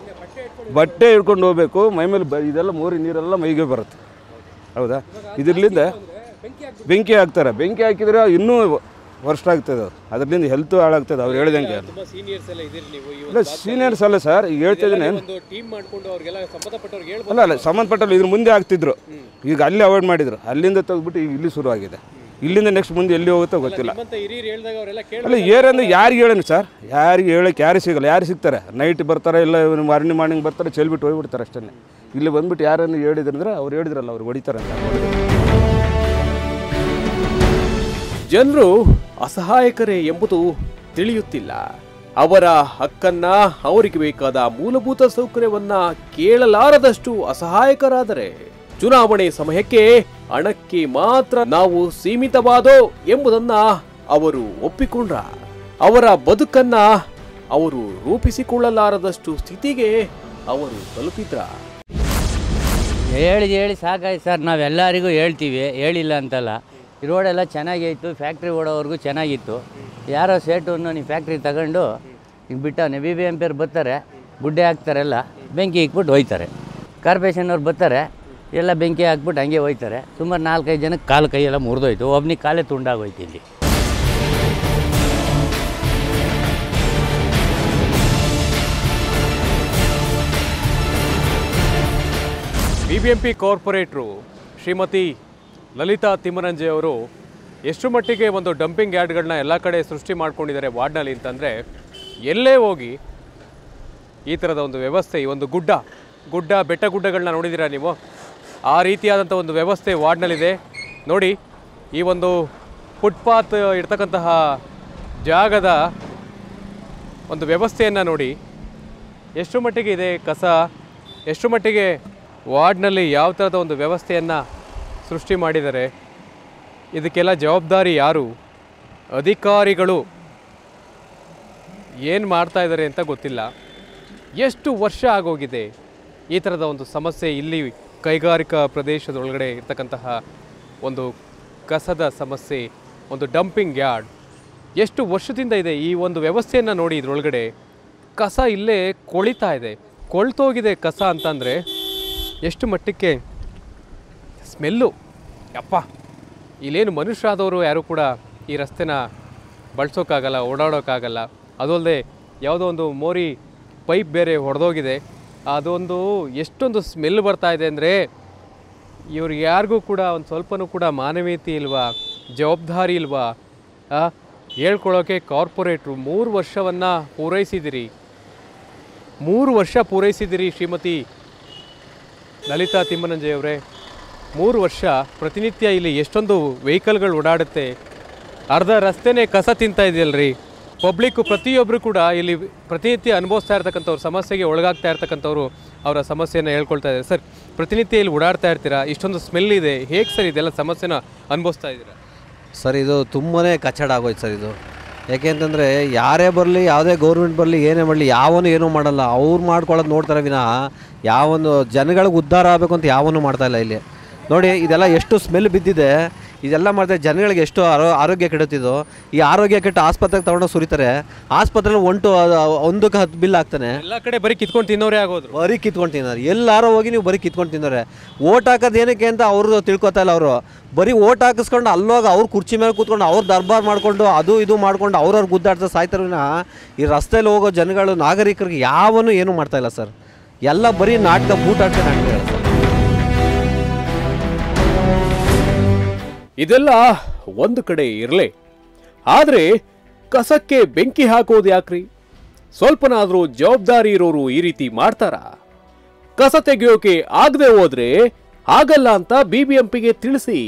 Speaker 7: ಬಟ್ಟೆ ಹಿಡ್ಕೊಂಡು ಹೋಗ್ಬೇಕು, ಮೈ ಮೇಲೆ ಇದೆಲ್ಲ ಮೋರಿ ನೀರೆಲ್ಲ ಮೈಗೆ ಬರುತ್ತೆ. ಹೌದಾ? ಇದರಿಂದ ಬೆಂಕಿ ಹಾಕ್ತಾರೆ. ಬೆಂಕಿ ಹಾಕಿದ್ರೆ ಇನ್ನೂ ವರ್ಷ ಆಗ್ತದೆ. ಅದರಿಂದ ಹೆಲ್ತ್ ಹಾಳಾಗ್ತದೆ. ಅವ್ರು ಹೇಳ್ದಂಗೆ ಇಲ್ಲ, ಸೀನಿಯರ್ಸ್ ಅಲ್ಲ ಸರ್, ಈಗ ಹೇಳ್ತಿದ್ದೀನಿ. ಅಲ್ಲ ಸಂಬಂಧಪಟ್ಟಲ್ಲಿ ಇದ್ರ ಮುಂದೆ ಆಗ್ತಿದ್ರು, ಈಗ ಅಲ್ಲಿ ಅವಾಯ್ಡ್ ಮಾಡಿದ್ರು. ಅಲ್ಲಿಂದ ತೆಗೆದ್ಬಿಟ್ಟು ಈಗ ಇಲ್ಲಿ ಶುರುವಾಗಿದೆ. ಇಲ್ಲಿಂದ ನೆಕ್ಸ್ಟ್ ಮುಂದೆ ಎಲ್ಲಿ ಹೋಗುತ್ತೋ ಗೊತ್ತಿಲ್ಲ. ಅಲ್ಲ ಏನಂದ್ರೆ ಯಾರಿಗೆ ಹೇಳೋಣ ಸರ್, ಯಾರಿಗೆ ಹೇಳೋಕ್ಕೆ ಯಾರು ಸಿಗಲ್ಲ. ಯಾರು ಸಿಗ್ತಾರೆ? ನೈಟ್ ಬರ್ತಾರೆ, ಇಲ್ಲ ಅರ್ಲಿ ಮಾರ್ನಿಂಗ್ ಬರ್ತಾರೆ, ಚೆಲ್ಬಿಟ್ಟು ಹೋಗ್ಬಿಡ್ತಾರೆ ಅಷ್ಟೇ. ಇಲ್ಲಿ ಬಂದ್ಬಿಟ್ಟು ಯಾರನ್ನು ಹೇಳಿದ್ರಂದ್ರೆ ಅವ್ರು ಹೇಳಿದ್ರಲ್ಲ, ಅವ್ರು ಹೊಡಿತಾರೆ ಅಂತ.
Speaker 1: ಜನರು ಅಸಹಾಯಕರೇ ಎಂಬುದು ತಿಳಿಯುತ್ತಿಲ್ಲ. ಅವರ ಹಕ್ಕನ್ನ, ಅವರಿಗೆ ಬೇಕಾದ ಮೂಲಭೂತ ಸೌಕರ್ಯವನ್ನ ಕೇಳಲಾರದಷ್ಟು ಅಸಹಾಯಕರಾದರೆ ಚುನಾವಣೆ ಸಮಯಕ್ಕೆ ಹಣಕ್ಕೆ ಮಾತ್ರ ನಾವು ಸೀಮಿತವಾದೋ ಎಂಬುದನ್ನ ಅವರು ಒಪ್ಪಿಕೊಂಡ್ರ. ಅವರ ಬದುಕನ್ನ ಅವರು ರೂಪಿಸಿಕೊಳ್ಳಲಾರದಷ್ಟು ಸ್ಥಿತಿಗೆ ಅವರು ತಲುಪಿದ್ರ.
Speaker 8: ಹೇಳಿ ಸಾಕಾಯ್ತು ಸರ್. ನಾವೆಲ್ಲರಿಗೂ ಹೇಳ್ತೀವಿ, ಹೇಳಿಲ್ಲ ಅಂತಲ್ಲ. ಈ ರೋಡೆಲ್ಲ ಚೆನ್ನಾಗಿತ್ತು, ಫ್ಯಾಕ್ಟ್ರಿ ಓಡೋವರೆಗೂ ಚೆನ್ನಾಗಿತ್ತು. ಯಾರೋ ಸೇಟನ್ನು ನೀವು ಫ್ಯಾಕ್ಟ್ರಿ ತಗೊಂಡು ಈಗ ಬಿಟ್ಟವನೆ. BBMP ಅವ್ರು ಬರ್ತಾರೆ, ಗುಡ್ಡೆ ಹಾಕ್ತಾರೆಲ್ಲ, ಬೆಂಕಿ ಇಕ್ಬಿಟ್ಟು ಹೋಯ್ತಾರೆ. ಕಾರ್ಪೊರೇಷನ್ನವ್ರು ಬರ್ತಾರೆ, ಎಲ್ಲ ಬೆಂಕಿ ಹಾಕ್ಬಿಟ್ಟು ಹಂಗೆ ಹೋಯ್ತಾರೆ. ಸುಮಾರು 4-5 ಜನಕ್ಕೆ ಕಾಲು ಕೈಯೆಲ್ಲ ಮುರಿದೋಯ್ತು. ಒಬ್ಬನಿಗೆ ಕಾಲೇ ತುಂಡಾಗೋಯ್ತು ಇಲ್ಲಿ.
Speaker 1: BBMP ಕಾರ್ಪೊರೇಟ್ರು ಶ್ರೀಮತಿ ಲಲಿತಾ ತಿಮ್ಮರಂಜೆ ಅವರು ಎಷ್ಟು ಮಟ್ಟಿಗೆ ಒಂದು ಡಂಪಿಂಗ್ ಯಾರ್ಡ್ಗಳನ್ನ ಎಲ್ಲ ಕಡೆ ಸೃಷ್ಟಿ ಮಾಡ್ಕೊಂಡಿದ್ದಾರೆ ವಾರ್ಡ್ನಲ್ಲಿ ಅಂತಂದರೆ, ಎಲ್ಲೇ ಹೋಗಿ ಈ ಥರದ ಒಂದು ವ್ಯವಸ್ಥೆ, ಈ ಒಂದು ಗುಡ್ಡ ಬೆಟ್ಟ ಗುಡ್ಡಗಳನ್ನ ನೋಡಿದ್ದೀರಾ ನೀವು? ಆ ರೀತಿಯಾದಂಥ ಒಂದು ವ್ಯವಸ್ಥೆ ವಾರ್ಡ್ನಲ್ಲಿದೆ ನೋಡಿ. ಈ ಒಂದು ಫುಟ್ಪಾತ್ ಇರ್ತಕ್ಕಂತಹ ಜಾಗದ ಒಂದು ವ್ಯವಸ್ಥೆಯನ್ನು ನೋಡಿ, ಎಷ್ಟು ಮಟ್ಟಿಗೆ ಇದೆ ಕಸ, ಎಷ್ಟು ಮಟ್ಟಿಗೆ ವಾರ್ಡ್ನಲ್ಲಿ ಯಾವ ಥರದ ಒಂದು ವ್ಯವಸ್ಥೆಯನ್ನು ಸೃಷ್ಟಿ ಮಾಡಿದ್ದಾರೆ. ಇದಕ್ಕೆಲ್ಲ ಜವಾಬ್ದಾರಿ ಯಾರು? ಅಧಿಕಾರಿಗಳು ಏನು ಮಾಡ್ತಾ ಇದ್ದಾರೆ ಅಂತ ಗೊತ್ತಿಲ್ಲ. ಎಷ್ಟು ವರ್ಷ ಆಗೋಗಿದೆ ಈ ಥರದ ಒಂದು ಸಮಸ್ಯೆ ಇಲ್ಲಿ ಕೈಗಾರಿಕಾ ಪ್ರದೇಶದೊಳಗಡೆ ಇರ್ತಕ್ಕಂತಹ ಒಂದು ಕಸದ ಸಮಸ್ಯೆ, ಒಂದು ಡಂಪಿಂಗ್ ಯಾರ್ಡ್ ಎಷ್ಟು ವರ್ಷದಿಂದ ಇದೆ. ಈ ಒಂದು ವ್ಯವಸ್ಥೆಯನ್ನು ನೋಡಿ, ಇದರೊಳಗಡೆ ಕಸ ಇಲ್ಲೇ ಕೊಳಿತಾ ಇದೆ, ಕೊಳ್ತೋಗಿದೆ ಕಸ ಅಂತಂದರೆ ಎಷ್ಟು ಮಟ್ಟಕ್ಕೆ ಸ್ಮೆಲ್ಲು. ಯಪ್ಪ, ಇಲ್ಲೇನು ಮನುಷ್ಯರಾದವರು ಯಾರೂ ಕೂಡ ಈ ರಸ್ತೆನ ಬಳಸೋಕ್ಕಾಗಲ್ಲ, ಓಡಾಡೋಕ್ಕಾಗಲ್ಲ. ಅದಲ್ಲದೆ ಯಾವುದೋ ಒಂದು ಮೋರಿ ಪೈಪ್ ಬೇರೆ ಹೊಡೆದೋಗಿದೆ, ಅದೊಂದು ಎಷ್ಟೊಂದು ಸ್ಮೆಲ್ ಬರ್ತಾ ಇದೆ ಅಂದರೆ ಇವ್ರು ಯಾರಿಗೂ ಕೂಡ ಒಂದು ಸ್ವಲ್ಪನೂ ಕೂಡ ಮಾನವೀಯತೆ ಇಲ್ವಾ, ಜವಾಬ್ದಾರಿ ಇಲ್ವಾ? ಹೇಳ್ಕೊಳ್ಳೋಕ್ಕೆ ಕಾರ್ಪೊರೇಟ್ರು 3 ವರ್ಷವನ್ನು ಪೂರೈಸಿದಿರಿ. 3 ವರ್ಷ ಪೂರೈಸಿದಿರಿ ಶ್ರೀಮತಿ ಲಲಿತಾ ತಿಮ್ಮರಂಜೆಯವರೇ. 3 ವರ್ಷ ಪ್ರತಿನಿತ್ಯ ಇಲ್ಲಿ ಎಷ್ಟೊಂದು ವೆಹಿಕಲ್ಗಳು ಓಡಾಡುತ್ತೆ, ಅರ್ಧ ರಸ್ತೆನೇ ಕಸ ತಿಂತಾ ಇದೆಯಲ್ರಿ. ಪಬ್ಲಿಕ್ಕು ಪ್ರತಿಯೊಬ್ಬರು ಕೂಡ ಇಲ್ಲಿ ಪ್ರತಿನಿತ್ಯ ಅನುಭವಿಸ್ತಾ ಇರ್ತಕ್ಕಂಥವ್ರು, ಸಮಸ್ಯೆಗೆ ಒಳಗಾಗ್ತಾ ಇರ್ತಕ್ಕಂಥವ್ರು ಅವರ ಸಮಸ್ಯೆಯನ್ನು ಹೇಳ್ಕೊಳ್ತಾ ಇದ್ದಾರೆ. ಸರ್, ಪ್ರತಿನಿತ್ಯ ಇಲ್ಲಿ ಓಡಾಡ್ತಾ ಇರ್ತೀರಾ, ಇಷ್ಟೊಂದು ಸ್ಮೆಲ್ ಇದೆ, ಹೇಗೆ ಸರ್ ಇದೆಲ್ಲ ಸಮಸ್ಯೆನ ಅನುಭವಿಸ್ತಾ ಇದ್ದೀರಾ?
Speaker 9: ಸರ್, ಇದು ತುಂಬಾ ಕಚ್ಚಡ ಆಗೋಯ್ತು ಸರ್ ಇದು. ಯಾಕೆಂತಂದರೆ ಯಾರೇ ಬರಲಿ, ಯಾವುದೇ ಗೌರ್ಮೆಂಟ್ ಬರಲಿ, ಏನೇ ಮಾಡಲಿ, ಯಾವನು ಏನೂ ಮಾಡಲ್ಲ. ಅವ್ರು ಮಾಡ್ಕೊಳ್ಳೋದು ನೋಡ್ತಾರೆ ವಿನಃ ಯಾವೊಂದು ಜನಗಳಿಗೆ ಉದ್ಧಾರ ಆಗಬೇಕು ಅಂತ ಯಾವನು ಮಾಡ್ತಾಯಿಲ್ಲ ಇಲ್ಲಿ. ನೋಡಿ, ಇದೆಲ್ಲ ಎಷ್ಟು ಸ್ಮೆಲ್ ಬಿದ್ದಿದೆ. ಇದೆಲ್ಲ ಮಾಡಿದ್ರೆ ಜನಗಳಿಗೆ ಎಷ್ಟು ಆರೋಗ್ಯ ಕೆಡುತ್ತಿದ್ದು. ಈ ಆರೋಗ್ಯ ಕೆಟ್ಟು ಆಸ್ಪತ್ರೆಗೆ ತಗೊಂಡೋಗಿ ಸುರಿತಾರೆ. ಆಸ್ಪತ್ರೆಯಲ್ಲಿ ಒಂದಕ್ಕೆ 10 ಬಿಲ್ ಆಗ್ತಾನೆ.
Speaker 1: ಎಲ್ಲ ಕಡೆ ಬರೀ ಕಿತ್ಕೊಂಡು ತಿನ್ನೋರೇ ಆಗೋದ್ರು.
Speaker 9: ಬರೀ ಕಿತ್ಕೊಂಡು ತಿನ್ನೋರು. ಎಲ್ಲಾರೋ ಹೋಗಿ ನೀವು ಬರೀ ಕಿತ್ಕೊಂಡು ತಿನ್ನೋರೆ. ಓಟ್ ಹಾಕೋದು ಏನಕ್ಕೆ ಅಂತ ಅವರು ತಿಳ್ಕೊತಾ ಇಲ್ಲ. ಅವರು ಬರೀ ಓಟ್ ಹಾಕಿಸ್ಕೊಂಡು ಅಲ್ಲೋಗಿ ಅವ್ರ ಕುರ್ಚಿ ಮೇಲೆ ಕೂತ್ಕೊಂಡು ಅವ್ರು ದರ್ಬಾರ್ ಮಾಡಿಕೊಂಡು ಅದು ಇದು ಮಾಡ್ಕೊಂಡು ಅವ್ರವ್ರು ಗುದ್ದಾಡ್ತಾ ಸಾಯ್ತಾರೆ ವಿನಃ ಈ ರಸ್ತೆಯಲ್ಲಿ ಹೋಗೋ ಜನಗಳು, ನಾಗರಿಕರಿಗೆ ಯಾವನು ಏನೂ ಮಾಡ್ತಾಯಿಲ್ಲ ಸರ್. ಎಲ್ಲ ಬರೀ ನಾಟಕ, ಬೂಟಾಟ ನಾಟಕ ಸರ್.
Speaker 1: ಇದೆಲ್ಲ ಒಂದು ಕಡೆ ಇರಲಿ, ಆದರೆ ಕಸಕ್ಕೆ ಬೆಂಕಿ ಹಾಕೋದು ಯಾಕ್ರಿ? ಸ್ವಲ್ಪನಾದರೂ ಜವಾಬ್ದಾರಿ ಇರೋರು ಈ ರೀತಿ ಮಾಡ್ತಾರಾ? ಕಸ ತೆಗೆಯೋಕೆ ಆಗದೆ ಹೋದ್ರೆ ಆಗಲ್ಲ ಅಂತ BBMPಗೆ ತಿಳಿಸಿ.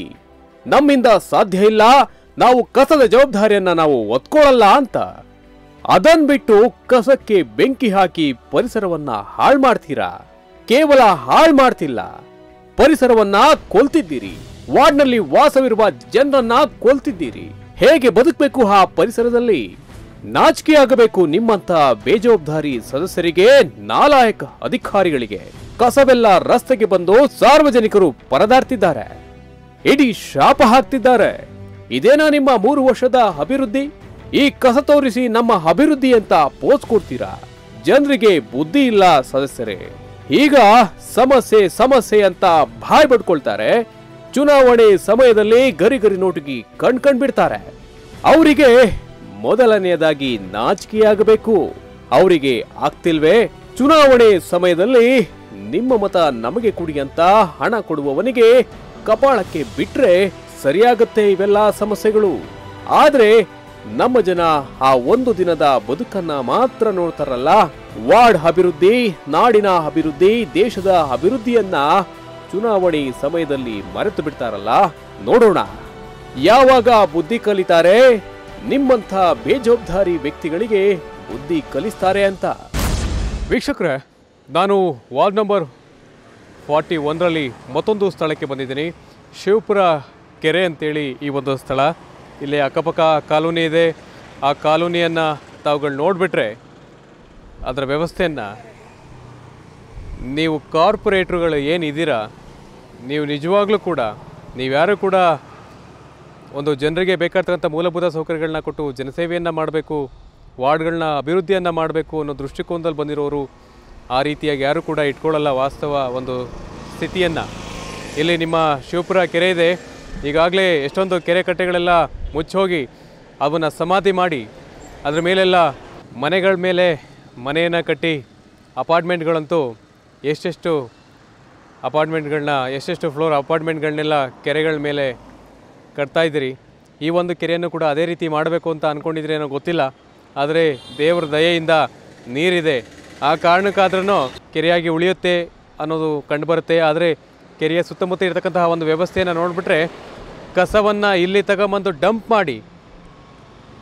Speaker 1: ನಮ್ಮಿಂದ ಸಾಧ್ಯ ಇಲ್ಲ, ನಾವು ಕಸದ ಜವಾಬ್ದಾರಿಯನ್ನ ನಾವು ಒತ್ಕೊಳ್ಳಲ್ಲ ಅಂತ. ಅದನ್ ಬಿಟ್ಟು ಕಸಕ್ಕೆ ಬೆಂಕಿ ಹಾಕಿ ಪರಿಸರವನ್ನ ಹಾಳು ಮಾಡ್ತೀರಾ? ಕೇವಲ ಹಾಳು ಮಾಡ್ತಿಲ್ಲ, ಪರಿಸರವನ್ನ ಕೊಲ್ತಿದ್ದೀರಿ. ವಾರ್ಡ್ನಲ್ಲಿ ವಾಸವಿರುವ ಜನರನ್ನ ಕೊಲ್ತಿದ್ದೀರಿ. ಹೇಗೆ ಬದುಕಬೇಕು ಆ ಪರಿಸರದಲ್ಲಿ? ನಾಚಿಕೆಯಾಗಬೇಕು ನಿಮ್ಮಂತ ಬೇಜವಾಬ್ದಾರಿ ಸದಸ್ಯರಿಗೆ, ನಾಲಾಯಕ ಅಧಿಕಾರಿಗಳಿಗೆ. ಕಸವೆಲ್ಲ ರಸ್ತೆಗೆ ಬಂದು ಸಾರ್ವಜನಿಕರು ಪರದಾಡ್ತಿದ್ದಾರೆ, ಇಡೀ ಶಾಪ ಹಾಕ್ತಿದ್ದಾರೆ. ಇದೇನಾ ನಿಮ್ಮ 3 ವರ್ಷದ ಅಭಿವೃದ್ಧಿ? ಈ ಕಸ ತೋರಿಸಿ ನಮ್ಮ ಅಭಿವೃದ್ಧಿ ಅಂತ ಪೋಸ್ ಕೊಡ್ತೀರಾ? ಜನರಿಗೆ ಬುದ್ಧಿ ಇಲ್ಲ ಸದಸ್ಯರೇ. ಈಗ ಸಮಸ್ಯೆ ಸಮಸ್ಯೆ ಅಂತ ಬಾಯ್ ಬಡ್ಕೊಳ್ತಾರೆ. ಚುನಾವಣೆ ಸಮಯದಲ್ಲಿ ಗರಿ ನೋಟಿಗೆ ಕಣ್ ಬಿಡ್ತಾರೆ. ಅವರಿಗೆ ಮೊದಲನೆಯದಾಗಿ ನಾಚಿಕೆಯಾಗಬೇಕು. ಅವರಿಗೆ ಆಗ್ತಿಲ್ವೇ? ಚುನಾವಣೆ ಸಮಯದಲ್ಲಿ ನಿಮ್ಮ ಮತ ನಮಗೆ ಕೊಡಿ ಅಂತ ಹಣ ಕೊಡುವವನಿಗೆ ಕಪಾಳಕ್ಕೆ ಬಿಟ್ರೆ ಸರಿಯಾಗತ್ತೆ ಇವೆಲ್ಲ ಸಮಸ್ಯೆಗಳು. ಆದ್ರೆ ನಮ್ಮ ಜನ ಆ ಒಂದು ದಿನದ ಬದುಕನ್ನ ಮಾತ್ರ ನೋಡ್ತಾರಲ್ಲ. ವಾರ್ಡ್ ಅಭಿವೃದ್ಧಿ, ನಾಡಿನ ಅಭಿವೃದ್ಧಿ, ದೇಶದ ಅಭಿವೃದ್ಧಿಯನ್ನ ಚುನಾವಣೆ ಸಮಯದಲ್ಲಿ ಮರೆತು ಬಿಡ್ತಾರಲ್ಲ. ನೋಡೋಣ ಯಾವಾಗ ಬುದ್ಧಿ ಕಲಿತಾರೆ, ನಿಮ್ಮಂಥ ಬೇಜವಾಬ್ದಾರಿ ವ್ಯಕ್ತಿಗಳಿಗೆ ಬುದ್ಧಿ ಕಲಿಸ್ತಾರೆ ಅಂತ. ವೀಕ್ಷಕರೇ, ನಾನು ವಾರ್ಡ್ ನಂಬರ್ 41ರಲ್ಲಿ ಮತ್ತೊಂದು ಸ್ಥಳಕ್ಕೆ ಬಂದಿದ್ದೀನಿ. ಶಿವಪುರ ಕೆರೆ ಅಂತೇಳಿ ಈ ಒಂದು ಸ್ಥಳ. ಇಲ್ಲಿ ಅಕ್ಕಪಕ್ಕ ಕಾಲೋನಿ ಇದೆ. ಆ ಕಾಲೋನಿಯನ್ನು ತಾವುಗಳು ನೋಡಿಬಿಟ್ರೆ ಅದರ ವ್ಯವಸ್ಥೆಯನ್ನು, ನೀವು ಕಾರ್ಪೊರೇಟ್ರುಗಳು ಏನಿದ್ದೀರಾ, ನೀವು ನಿಜವಾಗ್ಲೂ ಕೂಡ ನೀವ್ಯಾರು ಕೂಡ ಒಂದು ಜನರಿಗೆ ಬೇಕಾಗ್ತಕ್ಕಂಥ ಮೂಲಭೂತ ಸೌಕರ್ಯಗಳನ್ನ ಕೊಟ್ಟು ಜನಸೇವೆಯನ್ನು ಮಾಡಬೇಕು, ವಾರ್ಡ್ಗಳನ್ನ ಅಭಿವೃದ್ಧಿಯನ್ನು ಮಾಡಬೇಕು ಅನ್ನೋ ದೃಷ್ಟಿಕೋನದಲ್ಲಿ ಬಂದಿರೋರು ಆ ರೀತಿಯಾಗಿ ಯಾರೂ ಕೂಡ ಇಟ್ಕೊಳ್ಳಲ್ಲ ವಾಸ್ತವ ಒಂದು ಸ್ಥಿತಿಯನ್ನು. ಇಲ್ಲಿ ನಿಮ್ಮ ಶಿವಪುರ ಕೆರೆ ಇದೆ. ಈಗಾಗಲೇ ಎಷ್ಟೊಂದು ಕೆರೆ ಕಟ್ಟೆಗಳೆಲ್ಲ ಮುಚ್ಚೋಗಿ ಅವನ್ನು ಸಮಾಧಿ ಮಾಡಿ ಅದ್ರ ಮೇಲೆಲ್ಲ ಮನೆಗಳ ಮೇಲೆ ಮನೆಯನ್ನು ಕಟ್ಟಿ ಅಪಾರ್ಟ್ಮೆಂಟ್ಗಳಂತೂ ಎಷ್ಟೆಷ್ಟು ಫ್ಲೋರ್ ಅಪಾರ್ಟ್ಮೆಂಟ್ಗಳನ್ನೆಲ್ಲ ಕೆರೆಗಳ ಮೇಲೆ ಕಟ್ತಾಯಿದ್ದೀರಿ. ಈ ಒಂದು ಕೆರೆಯನ್ನು ಕೂಡ ಅದೇ ರೀತಿ ಮಾಡಬೇಕು ಅಂತ ಅಂದ್ಕೊಂಡಿದ್ರೆ ಏನೋ ಗೊತ್ತಿಲ್ಲ. ಆದರೆ ದೇವರ ದಯೆಯಿಂದ ನೀರಿದೆ, ಆ ಕಾರಣಕ್ಕಾದ್ರೂ ಕೆರೆಯಾಗಿ ಉಳಿಯುತ್ತೆ ಅನ್ನೋದು ಕಂಡುಬರುತ್ತೆ. ಆದರೆ ಕೆರೆಯ ಸುತ್ತಮುತ್ತ ಇರತಕ್ಕಂತಹ ಒಂದು ವ್ಯವಸ್ಥೆಯನ್ನು ನೋಡಿಬಿಟ್ರೆ ಕಸವನ್ನು ಇಲ್ಲಿ ತಗೊಂಬಂದು ಡಂಪ್ ಮಾಡಿ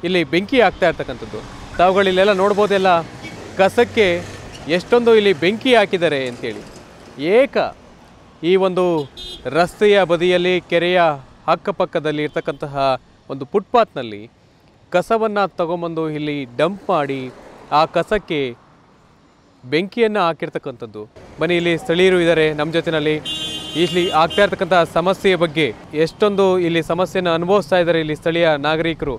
Speaker 1: ಇಲ್ಲಿ ಬೆಂಕಿ ಆಗ್ತಾ ಇರ್ತಕ್ಕಂಥದ್ದು ತಾವುಗಳಿಲ್ಲೆಲ್ಲ ನೋಡ್ಬೋದೆಲ್ಲ. ಕಸಕ್ಕೆ ಎಷ್ಟೊಂದು ಇಲ್ಲಿ ಬೆಂಕಿ ಹಾಕಿದ್ದಾರೆ ಅಂತೇಳಿ. ಈ ಒಂದು ರಸ್ತೆಯ ಬದಿಯಲ್ಲಿ ಕೆರೆಯ ಅಕ್ಕಪಕ್ಕದಲ್ಲಿ ಇರ್ತಕ್ಕಂತಹ ಒಂದು ಫುಟ್ಪಾತ್ನಲ್ಲಿ ಕಸವನ್ನು ತಗೊಂಬಂದು ಇಲ್ಲಿ ಡಂಪ್ ಮಾಡಿ ಆ ಕಸಕ್ಕೆ ಬೆಂಕಿಯನ್ನು ಹಾಕಿರ್ತಕ್ಕಂಥದ್ದು. ಬನ್ನಿ, ಇಲ್ಲಿ ಸ್ಥಳೀಯರು ಇದ್ದಾರೆ ನಮ್ಮ ಜೊತೆಯಲ್ಲಿ. ಇಲ್ಲಿ ಆಗ್ತಾ ಇರ್ತಕ್ಕಂಥ ಸಮಸ್ಯೆಯ ಬಗ್ಗೆ ಎಷ್ಟೊಂದು ಇಲ್ಲಿ ಸಮಸ್ಯೆಯನ್ನು ಅನುಭವಿಸ್ತಾ ಇದ್ದಾರೆ ಇಲ್ಲಿ ಸ್ಥಳೀಯ ನಾಗರಿಕರು,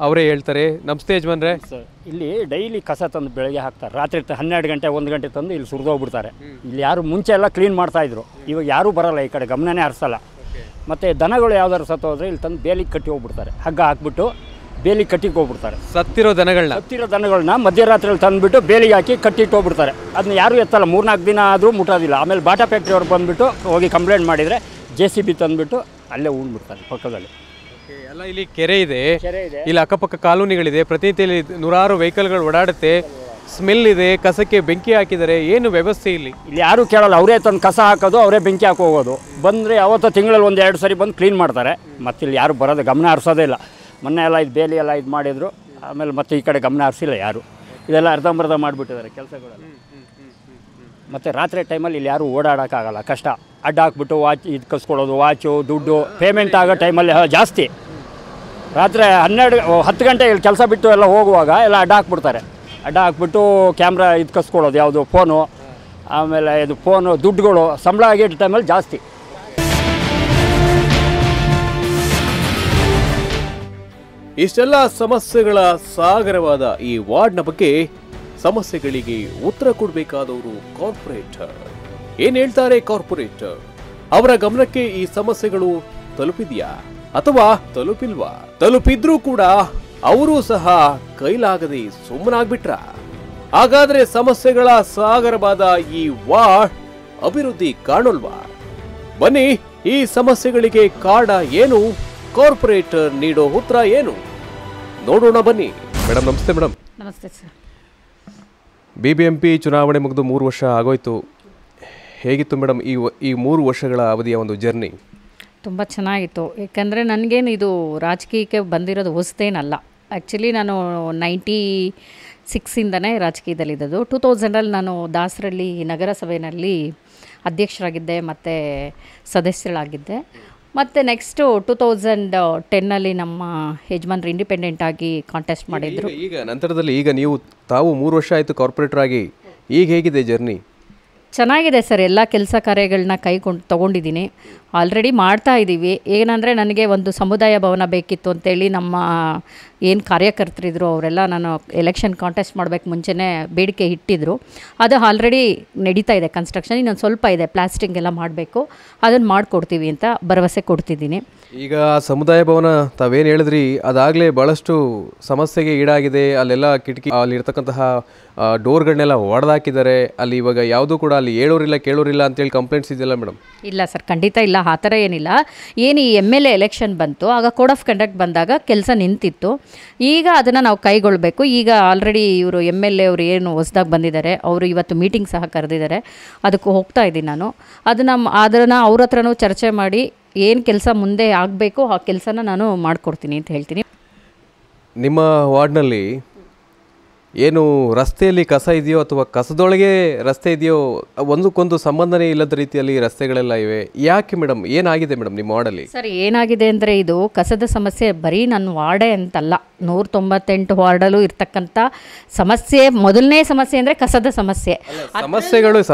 Speaker 1: ಅವರೇ ಹೇಳ್ತಾರೆ. ನಮಸ್ತೆ ಯಜಮಾನ್ರೆ.
Speaker 10: ಇಲ್ಲಿ ಡೈಲಿ ಕಸ ತಂದು ಬೆಳಗ್ಗೆ ಹಾಕ್ತಾರೆ, ರಾತ್ರಿ 12 ಗಂಟೆ 1 ಗಂಟೆ ತಂದು ಇಲ್ಲಿ ಸುರಿದೋಗ್ಬಿಡ್ತಾರೆ. ಇಲ್ಲಿ ಯಾರು ಮುಂಚೆ ಎಲ್ಲ ಕ್ಲೀನ್ ಮಾಡ್ತಾಯಿದ್ರು, ಇವಾಗ ಯಾರೂ ಬರೋಲ್ಲ, ಈ ಕಡೆ ಗಮನನೇ ಹರಿಸಲ್ಲ. ಮತ್ತು ದನಗಳು ಯಾವ್ದಾದ್ರು ಸತ್ತೋದ್ರೆ ಇಲ್ಲಿ ತಂದು ಬೇಲಿಗೆ ಕಟ್ಟಿ ಹೋಗ್ಬಿಡ್ತಾರೆ, ಹಗ್ಗ ಹಾಕ್ಬಿಟ್ಟು ಬೇಲಿಗೆ ಕಟ್ಟಿಗೆ ಹೋಗ್ಬಿಡ್ತಾರೆ.
Speaker 1: ಸತ್ತಿರೋ
Speaker 10: ದನಗಳನ್ನ ಮಧ್ಯರಾತ್ರಿಯಲ್ಲಿ ತಂದುಬಿಟ್ಟು ಬೇಲಿಗೆ ಹಾಕಿ ಕಟ್ಟಿಟ್ಟು ಹೋಗ್ಬಿಡ್ತಾರೆ. ಅದನ್ನ ಯಾರೂ ಎತ್ತಲ್ಲ, 3-4 ದಿನ ಆದರೂ ಮುಟ್ಟೋದಿಲ್ಲ. ಆಮೇಲೆ ಬಾಟಾ ಫ್ಯಾಕ್ಟ್ರಿಯವ್ರು ಬಂದುಬಿಟ್ಟು ಹೋಗಿ ಕಂಪ್ಲೇಂಟ್ ಮಾಡಿದರೆ JCB ತಂದುಬಿಟ್ಟು ಅಲ್ಲೇ ಉಣ್ಬಿಡ್ತಾರೆ ಪಕ್ಕದಲ್ಲಿ.
Speaker 1: ಎಲ್ಲ ಇಲ್ಲಿ ಕೆರೆ ಇದೆ, ಇಲ್ಲಿ ಅಕ್ಕಪಕ್ಕ ಕಾಲೋನಿಗಳಿದೆ, ಪ್ರತಿನಿತ್ಯ ನೂರಾರು ವೆಹಿಕಲ್ಗಳು ಓಡಾಡುತ್ತೆ, ಸ್ಮೆಲ್ ಇದೆ, ಕಸಕ್ಕೆ ಬೆಂಕಿ ಹಾಕಿದ್ದಾರೆ. ಏನು ವ್ಯವಸ್ಥೆ ಇಲ್ಲಿ
Speaker 10: ಯಾರೂ ಕೇಳಲ್ಲ, ಅವರೇ ತಂದು ಕಸ ಹಾಕೋದು, ಅವರೇ ಬೆಂಕಿ ಹಾಕಿ ಹೋಗೋದು. ಬಂದರೆ ಯಾವತ್ತೋ ತಿಂಗಳಲ್ಲಿ 1-2 ಸರಿ ಬಂದು ಕ್ಲೀನ್ ಮಾಡ್ತಾರೆ. ಮತ್ತು ಇಲ್ಲಿ ಯಾರು ಬರೋದು, ಗಮನ ಹರಿಸೋದೇ ಇಲ್ಲ. ಮೊನ್ನೆ ಎಲ್ಲ ಇದು ಬೇಲಿ ಎಲ್ಲ ಇದು ಮಾಡಿದರು, ಆಮೇಲೆ ಮತ್ತೆ ಈ ಕಡೆ ಗಮನ ಹರಿಸಿಲ್ಲ ಯಾರು. ಇದೆಲ್ಲ ಅರ್ಧಂಬರ್ಧ ಮಾಡಿಬಿಟ್ಟಿದ್ದಾರೆ ಕೆಲಸಗಳೆಲ್ಲ. ಮತ್ತು ರಾತ್ರಿ ಟೈಮಲ್ಲಿ ಇಲ್ಲಿ ಯಾರೂ ಓಡಾಡೋಕ್ಕಾಗಲ್ಲ, ಕಷ್ಟ. ಅಡ್ಡ ಹಾಕ್ಬಿಟ್ಟು ವಾಚ್ ಇದು ಕಸ್ಕೊಳ್ಳೋದು, ವಾಚು ದುಡ್ಡು ಪೇಮೆಂಟ್ ಆಗೋ ಟೈಮಲ್ಲಿ ಜಾಸ್ತಿ. ರಾತ್ರಿ 10 ಗಂಟೆ ಇಲ್ಲಿ ಕೆಲಸ ಬಿಟ್ಟು ಎಲ್ಲ ಹೋಗುವಾಗ ಎಲ್ಲ ಅಡ್ಡ ಹಾಕ್ಬಿಡ್ತಾರೆ. ಅಡ್ಡ ಹಾಕ್ಬಿಟ್ಟು ಕ್ಯಾಮ್ರಾ ಇದು ಕಸ್ಕೊಳ್ಳೋದು, ಯಾವುದು ಫೋನು, ಆಮೇಲೆ ಇದು ಫೋನು ದುಡ್ಡುಗಳು ಸಂಬಳ ಆಗಿದ್ದ ಟೈಮಲ್ಲಿ ಜಾಸ್ತಿ.
Speaker 1: ಇಷ್ಟೆಲ್ಲ ಸಮಸ್ಯೆಗಳ ಸಾಗರವಾದ ಈ ವಾರ್ಡ್ನ ಬಗ್ಗೆ ಸಮಸ್ಯೆಗಳಿಗೆ ಉತ್ತರ ಕೊಡಬೇಕಾದವರು ಕಾರ್ಪೊರೇಟರ್. ಏನ್ ಹೇಳ್ತಾರೆ ಕಾರ್ಪೊರೇಟರ್? ಅವರ ಗಮನಕ್ಕೆ ಈ ಸಮಸ್ಯೆಗಳು ತಲುಪಿದ್ಯಾ ಅಥವಾ ತಲುಪಿಲ್ವಾ? ತಲುಪಿದ್ರೂ ಕೂಡ ಅವರೂ ಸಹ ಕೈಲಾಗದೆ ಸುಮ್ಮನಾಗ್ಬಿಟ್ರ? ಹಾಗಾದ್ರೆ ಸಮಸ್ಯೆಗಳ ಸಾಗರವಾದ ಈ ವಾರ್ಡ್ ಅಭಿವೃದ್ಧಿ ಕಾಣೋಲ್ವಾ? ಬನ್ನಿ, ಈ ಸಮಸ್ಯೆಗಳಿಗೆ ಕಾರಣ ಏನು, ಕಾರ್ಪೊರೇಟರ್ ನೀಡೋ ಉತ್ತರ ಏನು ನೋಡೋಣ ಬನ್ನಿ. ಮೇಡಮ್ ನಮಸ್ತೆ. ಮೇಡಮ್
Speaker 11: ನಮಸ್ತೆ ಸರ್.
Speaker 1: BBMP ಚುನಾವಣೆ ಮುಗಿದು 3 ವರ್ಷ ಆಗೋಯ್ತು. ಹೇಗಿತ್ತು ಮೇಡಮ್ ಈ 3 ವರ್ಷಗಳ ಅವಧಿಯ ಒಂದು ಜರ್ನಿ?
Speaker 11: ತುಂಬ ಚೆನ್ನಾಗಿತ್ತು. ಏಕೆಂದರೆ ನನಗೇನು ಇದು ರಾಜಕೀಯಕ್ಕೆ ಬಂದಿರೋದು ಹೊಸದೇನಲ್ಲ. ಆ್ಯಕ್ಚುಲಿ ನಾನು 96ಇಂದನೇ ರಾಜಕೀಯದಲ್ಲಿದ್ದದ್ದು. 2000ರಲ್ಲಿ ನಾನು ದಾಸರಳ್ಳಿ ನಗರಸಭೆಯಲ್ಲಿ ಅಧ್ಯಕ್ಷರಾಗಿದ್ದೆ ಮತ್ತು ಸದಸ್ಯರಾಗಿದ್ದೆ. ಮತ್ತು ನೆಕ್ಸ್ಟು 2010 ನಮ್ಮ ಯಜಮಾನ್ರು ಇಂಡಿಪೆಂಡೆಂಟ್ ಆಗಿ ಕಾಂಟೆಸ್ಟ್ ಮಾಡಿದ್ರು.
Speaker 1: ಈಗ ನಂತರದಲ್ಲಿ ಈಗ ನೀವು ತಾವು 3 ವರ್ಷ ಆಯಿತು ಕಾರ್ಪೊರೇಟರ್ ಆಗಿ, ಈಗ ಹೇಗಿದೆ ಜರ್ನಿ?
Speaker 11: ಚೆನ್ನಾಗಿದೆ ಸರ್. ಎಲ್ಲ ಕೆಲಸ ಕಾರ್ಯಗಳನ್ನ ತೊಗೊಂಡಿದ್ದೀನಿ, ಆಲ್ರೆಡಿ ಮಾಡ್ತಾ ಇದ್ದೀವಿ. ಏನಂದರೆ ನನಗೆ ಒಂದು ಸಮುದಾಯ ಭವನ ಬೇಕಿತ್ತು ಅಂತೇಳಿ ನಮ್ಮ ಏನು ಕಾರ್ಯಕರ್ತರಿದ್ರು ಅವರೆಲ್ಲ ನಾನು ಎಲೆಕ್ಷನ್ ಕಾಂಟೆಸ್ಟ್ ಮಾಡಬೇಕು ಮುಂಚೆನೇ ಬೇಡಿಕೆ ಇಟ್ಟಿದ್ರು. ಅದು ಆಲ್ರೆಡಿ ನಡೀತಾ ಇದೆ ಕನ್ಸ್ಟ್ರಕ್ಷನ್. ಇನ್ನೊಂದು ಸ್ವಲ್ಪ ಇದೆ, ಪ್ಲಾಸ್ಟಿಂಗ್ ಎಲ್ಲ ಮಾಡಬೇಕು, ಅದನ್ನು ಮಾಡಿಕೊಡ್ತೀವಿ ಅಂತ ಭರವಸೆ ಕೊಡ್ತಿದ್ದೀನಿ.
Speaker 1: ಈಗ ಸಮುದಾಯ ಭವನ ತಾವೇನು ಹೇಳಿದ್ರಿ ಅದಾಗಲೇ ಭಾಳಷ್ಟು ಸಮಸ್ಯೆಗೆ ಈಡಾಗಿದೆ. ಅಲ್ಲೆಲ್ಲ ಕಿಟಕಿ, ಅಲ್ಲಿರ್ತಕ್ಕಂತಹ ಡೋರ್ಗಳನ್ನೆಲ್ಲ ಒಡೆದಾಕಿದ್ದಾರೆ. ಅಲ್ಲಿ ಇವಾಗ ಯಾವುದೂ ಕೂಡ ಅಲ್ಲಿ ಹೇಳೋರಿಲ್ಲ ಕೇಳೋರಿಲ್ಲ ಅಂತೇಳಿ ಕಂಪ್ಲೇಂಟ್ಸ್ ಇದೆಯಲ್ಲ ಮೇಡಮ್?
Speaker 11: ಇಲ್ಲ ಸರ್, ಖಂಡಿತ ಇಲ್ಲ, ಆ ಥರ ಏನಿಲ್ಲ. ಏನು ಈ MLA ಎಲೆಕ್ಷನ್ ಬಂತು, ಆಗ ಕೋಡ್ ಆಫ್ ಕಂಡಕ್ಟ್ ಬಂದಾಗ ಕೆಲಸ ನಿಂತಿತ್ತು. ಈಗ ಅದನ್ನು ನಾವು ಕೈಗೊಳ್ಳಬೇಕು. ಈಗ ಆಲ್ರೆಡಿ ಇವರು MLA ಅವರು ಏನು ಹೊಸದಾಗಿ ಬಂದಿದ್ದಾರೆ, ಅವರು ಇವತ್ತು ಮೀಟಿಂಗ್ ಸಹ ಕರೆದಿದ್ದಾರೆ, ಅದಕ್ಕೆ ಹೋಗ್ತಾ ಇದ್ದೀನಿ ನಾನು. ಅದನ್ನು ಅವ್ರ ಹತ್ರನೂ ಚರ್ಚೆ ಮಾಡಿ ಏನು ಕೆಲಸ ಮುಂದೆ ಆಗಬೇಕು ಆ ಕೆಲಸನ ನಾನು ಮಾಡಿಕೊಡ್ತೀನಿ ಅಂತ ಹೇಳ್ತೀನಿ.
Speaker 1: ನಿಮ್ಮ ವಾರ್ಡ್ನಲ್ಲಿ ಏನು ರಸ್ತೆಯಲ್ಲಿ ಕಸ ಇದೆಯೋ ಅಥವಾ ಕಸದೊಳಗೆ ರಸ್ತೆ ಇದೆಯೋ ಒಂದಕ್ಕೊಂದು ಸಂಬಂಧನೇ ಇಲ್ಲದ ರೀತಿಯಲ್ಲಿ ರಸ್ತೆಗಳೆಲ್ಲ ಇವೆ. ಯಾಕೆ ಮೇಡಮ್, ಏನಾಗಿದೆ ಮೇಡಮ್ ನಿಮ್ಮ ವಾರ್ಡಲ್ಲಿ?
Speaker 11: ಸರ್, ಏನಾಗಿದೆ ಅಂದರೆ ಇದು ಕಸದ ಸಮಸ್ಯೆ ಬರೀ ನನ್ನ ವಾರ್ಡೇ ಅಂತಲ್ಲ, 198 ವಾರ್ಡಲ್ಲೂ ಇರ್ತಕ್ಕಂಥ ಸಮಸ್ಯೆ. ಮೊದಲನೇ ಸಮಸ್ಯೆ ಅಂದರೆ ಕಸದ ಸಮಸ್ಯೆ.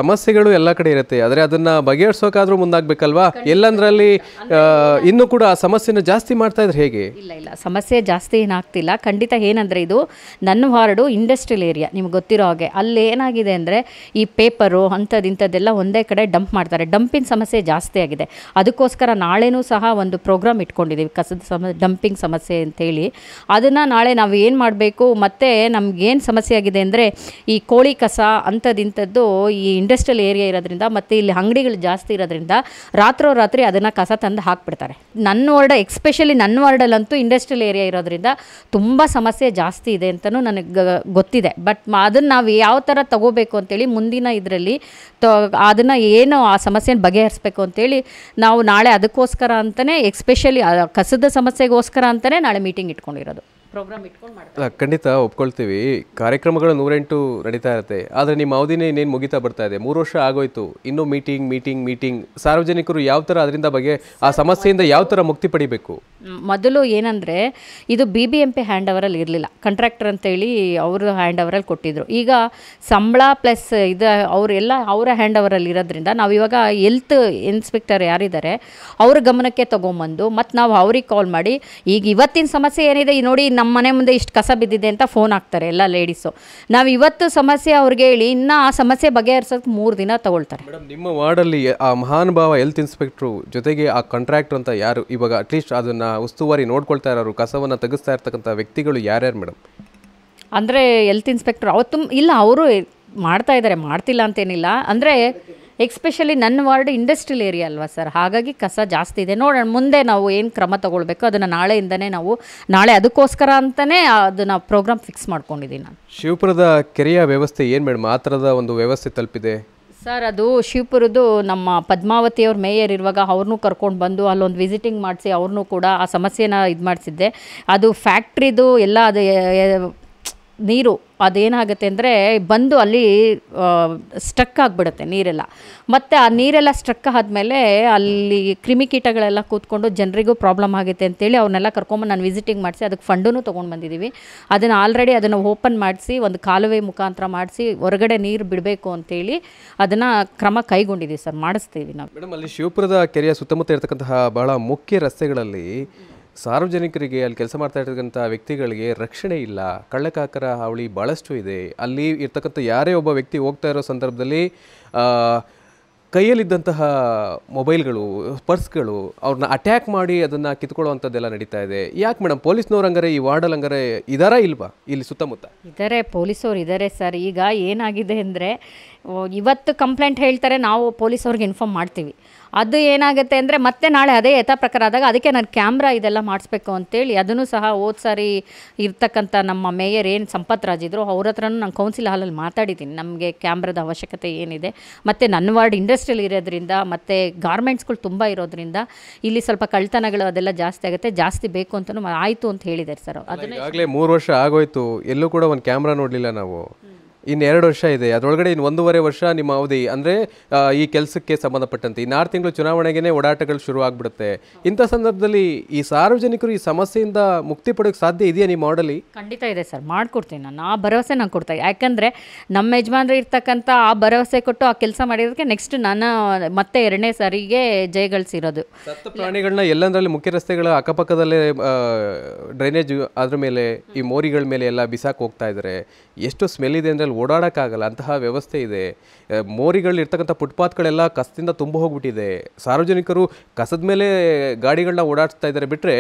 Speaker 1: ಸಮಸ್ಯೆಗಳು ಎಲ್ಲ ಕಡೆ ಇರುತ್ತೆ, ಆದರೆ ಅದನ್ನು ಬಗೆಹರಿಸೋಕಾದ್ರೂ ಮುಂದಾಗಬೇಕಲ್ವಾ? ಎಲ್ಲಂದ್ರಲ್ಲಿ ಇನ್ನೂ ಕೂಡ ಆ ಸಮಸ್ಯೆನ ಜಾಸ್ತಿ ಮಾಡ್ತಾ ಇದ್ರೆ ಹೇಗೆ?
Speaker 11: ಇಲ್ಲ, ಸಮಸ್ಯೆ ಜಾಸ್ತಿ ಏನಾಗ್ತಿಲ್ಲ. ಖಂಡಿತ ಏನಂದರೆ ಇದು ನನ್ನ ವಾರ್ಡು ಇಂಡಸ್ಟ್ರಿಯಲ್ ಏರಿಯಾ, ನಿಮ್ಗೆ ಗೊತ್ತಿರೋ ಹಾಗೆ. ಅಲ್ಲಿ ಏನಾಗಿದೆ ಅಂದರೆ ಈ ಪೇಪರು ಇಂಥದ್ದೆಲ್ಲ ಒಂದೇ ಕಡೆ ಡಂಪ್ ಮಾಡ್ತಾರೆ. ಡಂಪಿಂಗ್ ಸಮಸ್ಯೆ ಜಾಸ್ತಿ ಆಗಿದೆ. ಅದಕ್ಕೋಸ್ಕರ ನಾಳೆನೂ ಸಹ ಒಂದು ಪ್ರೋಗ್ರಾಮ್ ಇಟ್ಕೊಂಡಿದ್ದೀವಿ, ಕಸದ ಡಂಪಿಂಗ್ ಸಮಸ್ಯೆ ಅಂತೇಳಿ. ಅದನ್ನು ನಾಳೆ ನಾವು ಏನು ಮಾಡಬೇಕು, ಮತ್ತು ನಮಗೇನು ಸಮಸ್ಯೆ ಆಗಿದೆ ಅಂದರೆ ಈ ಕೋಳಿ ಕಸ ಅಂಥದ್ದು ಈ ಇಂಡಸ್ಟ್ರಿಯಲ್ ಏರಿಯಾ ಇರೋದ್ರಿಂದ ಮತ್ತು ಇಲ್ಲಿ ಅಂಗಡಿಗಳು ಜಾಸ್ತಿ ಇರೋದ್ರಿಂದ ರಾತ್ರಿ ಅದನ್ನು ಕಸ ತಂದು ಹಾಕ್ಬಿಡ್ತಾರೆ. ನನ್ನ ವಾರ್ಡ್, ಎಕ್ಸ್ಪೆಷಲಿ ನನ್ನ ವಾರ್ಡಲ್ಲಂತೂ ಇಂಡಸ್ಟ್ರಿಯಲ್ ಏರಿಯಾ ಇರೋದ್ರಿಂದ ತುಂಬ ಸಮಸ್ಯೆ ಜಾಸ್ತಿ ಇದೆ ಅಂತಲೂ ನನಗೆ ಗೊತ್ತಿದೆ. ಬಟ್ ಅದನ್ನು ನಾವು ಯಾವ ಥರ ತಗೋಬೇಕು ಅಂತೇಳಿ ಮುಂದಿನ ಇದರಲ್ಲಿ ಅದನ್ನು ಏನು ಆ ಸಮಸ್ಯೆನ ಬಗೆಹರಿಸ್ಬೇಕು ಅಂತೇಳಿ ನಾವು ನಾಳೆ ಅದಕ್ಕೋಸ್ಕರ ಅಂತಲೇ, ಎಕ್ಸ್ಪೆಷಲಿ ಕಸದ ಸಮಸ್ಯೆಗೋಸ್ಕರ ಅಂತಲೇ ನಾಳೆ ಮೀಟಿಂಗ್ ಇಟ್ಕೊಂಡಿರೋದು, ಪ್ರೋಗ್ರಾಮ್ ಇಟ್ಕೊಂಡು ಮಾಡ್ತಾರೆ.
Speaker 1: ಖಂಡಿತ ಒಪ್ಕೊಳ್ತೀವಿ. ಕಾರ್ಯಕ್ರಮಗಳು 108 ನಡೀತಾ ಇರುತ್ತೆ, ಆದರೆ ನಿಮ್ಮ ಅವಧಿನೇ ಇನ್ನೇನು ಮುಗಿತಾ ಬರ್ತಾ ಇದೆ. 3 ವರ್ಷ ಆಗೋಯ್ತು, ಇನ್ನೂ ಮೀಟಿಂಗ್. ಸಾರ್ವಜನಿಕರು ಯಾವ ಥರ ಅದರಿಂದ ಆ ಸಮಸ್ಯೆಯಿಂದ ಯಾವ ಥರ ಮುಕ್ತಿ ಪಡಿಬೇಕು?
Speaker 11: ಮೊದಲು ಏನಂದರೆ ಇದು BBMP ಹ್ಯಾಂಡ್ ಓವರಲ್ಲಿ ಇರಲಿಲ್ಲ, ಕಾಂಟ್ರಾಕ್ಟರ್ ಅಂತೇಳಿ ಅವರು ಹ್ಯಾಂಡ್ ಓವರಲ್ಲಿ ಕೊಟ್ಟಿದ್ದರು. ಈಗ ಸಂಬಳ ಪ್ಲಸ್ ಇದು ಅವರೆಲ್ಲ ಅವರ ಹ್ಯಾಂಡ್ ಓವರಲ್ಲಿ ಇರೋದ್ರಿಂದ ನಾವು ಇವಾಗ ಹೆಲ್ತ್ ಇನ್ಸ್ಪೆಕ್ಟರ್ ಯಾರಿದ್ದಾರೆ ಅವ್ರ ಗಮನಕ್ಕೆ ತೊಗೊಂಬಂದು ಮತ್ತು ನಾವು ಅವ್ರಿಗೆ ಕಾಲ್ ಮಾಡಿ, ಈಗ ಇವತ್ತಿನ ಸಮಸ್ಯೆ ಏನಿದೆ ನೋಡಿ, ನಮ್ಮ ಮನೆ ಮುಂದೆ ಇಷ್ಟು ಕಸ ಬಿದ್ದಿದೆ ಅಂತ ಫೋನ್ ಹಾಕ್ತಾರೆ ಎಲ್ಲ ಲೇಡೀಸು. ನಾವು ಇವತ್ತು ಸಮಸ್ಯೆ ಅವ್ರಿಗೆ ಹೇಳಿ ಇನ್ನು ಆ ಸಮಸ್ಯೆ ಬಗೆಹರಿಸೋಕೆ 3 ದಿನ ತಗೊಳ್ತಾರೆ.
Speaker 1: ಮೇಡಮ್, ನಿಮ್ಮ ವಾರ್ಡಲ್ಲಿ ಆ ಮಹಾನುಭಾವ ಹೆಲ್ತ್ ಇನ್ಸ್ಪೆಕ್ಟ್ರು ಜೊತೆಗೆ ಆ ಕಾಂಟ್ರಾಕ್ಟರ್ ಅಂತ ಯಾರು ಇವಾಗ ಅಟ್ಲೀಸ್ಟ್ ಅದನ್ನು ಉಸ್ತುವಾರಿ ನೋಡ್ಕೊಳ್ತಾ ಇರೋರು, ಕಸವನ್ನು ತೆಗೆಸ್ತಾ ಇರ್ತಕ್ಕಂಥ ವ್ಯಕ್ತಿಗಳು ಯಾರ್ಯಾರು ಮೇಡಮ್?
Speaker 11: ಅಂದರೆ ಹೆಲ್ತ್ ಇನ್ಸ್ಪೆಕ್ಟರ್ ಅವತ್ತು ಇಲ್ಲ, ಅವರು ಮಾಡ್ತಾ ಇದ್ದಾರೆ, ಮಾಡ್ತಿಲ್ಲ ಅಂತೇನಿಲ್ಲ. ಅಂದರೆ ಎಕ್ಸ್ಪೆಷಲಿ ನನ್ನ ವಾರ್ಡ್ ಇಂಡಸ್ಟ್ರಿಯಲ್ ಏರಿಯಾ ಅಲ್ವಾ ಸರ್, ಹಾಗಾಗಿ ಕಸ ಜಾಸ್ತಿ ಇದೆ. ನೋಡೋಣ ಮುಂದೆ ನಾವು ಏನು ಕ್ರಮ ತಗೊಳ್ಬೇಕು ಅದನ್ನು ನಾಳೆಯಿಂದನೇ ನಾಳೆ ಅದಕ್ಕೋಸ್ಕರ ಅಂತಲೇ ಅದನ್ನು ಪ್ರೋಗ್ರಾಮ್ ಫಿಕ್ಸ್ ಮಾಡ್ಕೊಂಡಿದ್ದೀನಿ ನಾನು.
Speaker 1: ಶಿವಪುರದ ಕೆರೆಯ ವ್ಯವಸ್ಥೆ ಏನು ಮೇಡಮ್, ಆ ಥರದ ಒಂದು ವ್ಯವಸ್ಥೆ ತಲುಪಿದೆ
Speaker 11: ಸರ್? ಅದು ಶಿವಪುರದ್ದು ನಮ್ಮ ಪದ್ಮಾವತಿಯವ್ರ ಮೇಯರ್ ಇರುವಾಗ ಅವ್ರನ್ನೂ ಕರ್ಕೊಂಡು ಬಂದು ಅಲ್ಲೊಂದು ವಿಸಿಟಿಂಗ್ ಮಾಡಿಸಿ ಅವ್ರನ್ನೂ ಕೂಡ ಆ ಸಮಸ್ಯೆನ ಇದು ಮಾಡಿಸಿದ್ದೆ. ಅದು ಫ್ಯಾಕ್ಟ್ರಿದು ಎಲ್ಲ ಅದು ನೀರು ಅದೇನಾಗುತ್ತೆ ಅಂದರೆ ಬಂದು ಅಲ್ಲಿ ಸ್ಟ್ರಕ್ ಆಗಿಬಿಡುತ್ತೆ ನೀರೆಲ್ಲ. ಮತ್ತು ಆ ನೀರೆಲ್ಲ ಸ್ಟ್ರಕ್ ಆದಮೇಲೆ ಅಲ್ಲಿ ಕ್ರಿಮಿಕೀಟಗಳೆಲ್ಲ ಕೂತ್ಕೊಂಡು ಜನರಿಗೂ ಪ್ರಾಬ್ಲಮ್ ಆಗುತ್ತೆ ಅಂತೇಳಿ ಅವ್ರನ್ನೆಲ್ಲ ಕರ್ಕೊಂಬಂದು ನಾನು ವಿಸಿಟಿಂಗ್ ಮಾಡಿಸಿ ಅದಕ್ಕೆ ಫಂಡೂ ತೊಗೊಂಡು ಬಂದಿದ್ದೀವಿ. ಅದನ್ನು ಆಲ್ರೆಡಿ ಅದನ್ನು ಓಪನ್ ಮಾಡಿಸಿ ಒಂದು ಕಾಲುವೆ ಮುಖಾಂತರ ಮಾಡಿಸಿ ಹೊರಗಡೆ ನೀರು ಬಿಡಬೇಕು ಅಂತೇಳಿ ಅದನ್ನು ಕ್ರಮ ಕೈಗೊಂಡಿದ್ದೀವಿ ಸರ್, ಮಾಡಿಸ್ತೀವಿ ನಾವು.
Speaker 1: ಮೇಡಮ್, ಅಲ್ಲಿ ಶಿವಪುರದ ಕೆರೆಯ ಸುತ್ತಮುತ್ತ ಇರತಕ್ಕಂತಹ ಬಹಳ ಮುಖ್ಯ ರಸ್ತೆಗಳಲ್ಲಿ ಸಾರ್ವಜನಿಕರಿಗೆ, ಅಲ್ಲಿ ಕೆಲಸ ಮಾಡ್ತಾ ಇರ್ತಕ್ಕಂಥ ವ್ಯಕ್ತಿಗಳಿಗೆ ರಕ್ಷಣೆ ಇಲ್ಲ, ಕಳ್ಳಕಾಕರ ಹಾವಳಿ ಭಾಳಷ್ಟು ಇದೆ. ಅಲ್ಲಿ ಇರ್ತಕ್ಕಂಥ ಯಾರೇ ಒಬ್ಬ ವ್ಯಕ್ತಿ ಹೋಗ್ತಾ ಇರೋ ಸಂದರ್ಭದಲ್ಲಿ ಕೈಯಲ್ಲಿದ್ದಂತಹ ಮೊಬೈಲ್ಗಳು, ಪರ್ಸ್ಗಳು ಅವ್ರನ್ನ ಅಟ್ಯಾಕ್ ಮಾಡಿ ಅದನ್ನು ಕಿತ್ಕೊಳ್ಳುವಂಥದ್ದೆಲ್ಲ ನಡೀತಾ ಇದೆ. ಯಾಕೆ ಮೇಡಮ್, ಪೊಲೀಸ್ನವ್ರು ಹಂಗಾರೆ ಈ ವಾರ್ಡಲ್ಲಿ ಹಂಗಾರೆ ಇದಾರಾ ಇಲ್ವಾ ಇಲ್ಲಿ ಸುತ್ತಮುತ್ತ?
Speaker 11: ಇದ್ದಾರೆ, ಪೊಲೀಸವ್ರು ಇದ್ದಾರೆ ಸರ್. ಈಗ ಏನಾಗಿದೆ ಅಂದರೆ ಇವತ್ತು ಕಂಪ್ಲೇಂಟ್ ಹೇಳ್ತಾರೆ, ನಾವು ಪೊಲೀಸವ್ರಿಗೆ ಇನ್ಫಾರ್ಮ್ ಮಾಡ್ತೀವಿ. ಅದು ಏನಾಗುತ್ತೆ ಅಂದರೆ ಮತ್ತೆ ನಾಳೆ ಅದೇ ಯಥಾ ಪ್ರಕಾರ ಆದಾಗ ಅದಕ್ಕೆ ನಾನು ಕ್ಯಾಮ್ರಾ ಇದೆಲ್ಲ ಮಾಡಿಸ್ಬೇಕು ಅಂತೇಳಿ ಅದನ್ನು ಸಹ ಹೋದ ಸಾರಿ ಇರ್ತಕ್ಕಂಥ ನಮ್ಮ ಮೇಯರ್ ಏನು ಸಂಪತ್ ರಾಜ್ ಇದ್ರು ಅವ್ರ ಹತ್ರನೂ ನಾನು ಕೌನ್ಸಿಲ್ ಹಾಲಲ್ಲಿ ಮಾತಾಡಿದ್ದೀನಿ, ನಮಗೆ ಕ್ಯಾಮ್ರಾದ ಅವಶ್ಯಕತೆ ಏನಿದೆ. ಮತ್ತು ನನ್ನ ವಾರ್ಡ್ ಇಂಡಸ್ಟ್ರಿಯಲ್ ಇರೋದ್ರಿಂದ ಮತ್ತು ಗಾರ್ಮೆಂಟ್ಸ್ಗಳು ತುಂಬ ಇರೋದ್ರಿಂದ ಇಲ್ಲಿ ಸ್ವಲ್ಪ ಕಳ್ತನಗಳು ಅದೆಲ್ಲ ಜಾಸ್ತಿ ಆಗುತ್ತೆ, ಜಾಸ್ತಿ ಬೇಕು ಅಂತಲೂ ಆಯಿತು ಅಂತ ಹೇಳಿದ್ದಾರೆ ಸರ್. ಅದನ್ನು
Speaker 1: ಈಗಾಗಲೇ 3 ವರ್ಷ ಆಗೋಯ್ತು, ಎಲ್ಲೂ ಕೂಡ ಒಂದು ಕ್ಯಾಮ್ರಾ ನೋಡಲಿಲ್ಲ ನಾವು.
Speaker 12: ಇನ್ನು 2 ವರ್ಷ ಇದೆ, ಅದರೊಳಗಡೆ ಇನ್ನು 1.5 ವರ್ಷ ನಿಮ್ಮ ಅವಧಿ, ಅಂದರೆ ಈ ಕೆಲಸಕ್ಕೆ ಸಂಬಂಧಪಟ್ಟಂತೆ ಇನ್ನು 6 ತಿಂಗಳು ಚುನಾವಣೆಗೆ ಓಡಾಟಗಳು ಶುರು ಆಗ್ಬಿಡುತ್ತೆ. ಇಂಥ ಸಂದರ್ಭದಲ್ಲಿ ಈ ಸಾರ್ವಜನಿಕರು ಈ ಸಮಸ್ಯೆಯಿಂದ ಮುಕ್ತಿ ಪಡೆಯೋಕ್ಕೆ ಸಾಧ್ಯ ಇದೆಯಾ ನಿಮ್ಮ ಮಾಡಲಿ?
Speaker 11: ಖಂಡಿತ ಇದೆ ಸರ್, ಮಾಡಿಕೊಡ್ತೀನಿ ನಾನು. ಆ ಭರವಸೆ ನಾನು ಕೊಡ್ತೀನಿ. ಯಾಕಂದರೆ ನಮ್ಮ ಯಜಮಾನ್ರು ಇರ್ತಕ್ಕಂಥ ಆ ಭರವಸೆ ಕೊಟ್ಟು ಆ ಕೆಲಸ ಮಾಡಿರೋದಕ್ಕೆ ನೆಕ್ಸ್ಟ್ ನಾನು ಮತ್ತೆ 2ನೇ ಸಾರಿಗೆ ಜಯಗಳಿಸಿರೋದು.
Speaker 12: ಸತ್ತ ಪ್ರಾಣಿಗಳನ್ನ ಎಲ್ಲಂದ್ರಲ್ಲಿ ಮುಖ್ಯ ರಸ್ತೆಗಳ ಅಕ್ಕಪಕ್ಕದಲ್ಲೇ ಡ್ರೈನೇಜ್ ಅದ್ರ ಮೇಲೆ ಈ ಮೋರಿಗಳ ಮೇಲೆ ಎಲ್ಲ ಬಿಸಾಕ್ ಹೋಗ್ತಾ ಇದ್ದಾರೆ. ಎಷ್ಟು ಸ್ಮೆಲ್ ಇದೆ ಅಂದರೆ ಅಲ್ಲಿ ಓಡಾಡೋಕ್ಕಾಗಲ್ಲ, ಅಂತಹ ವ್ಯವಸ್ಥೆ ಇದೆ. ಮೋರಿಗಳಿರ್ತಕ್ಕಂಥ ಫುಟ್ಪಾತ್ಗಳೆಲ್ಲ ಕಸದಿಂದ ತುಂಬ ಹೋಗ್ಬಿಟ್ಟಿದೆ. ಸಾರ್ವಜನಿಕರು ಕಸದ ಮೇಲೆ ಗಾಡಿಗಳನ್ನ ಓಡಾಡ್ತಾ ಇದ್ದಾರೆ ಬಿಟ್ಟರೆ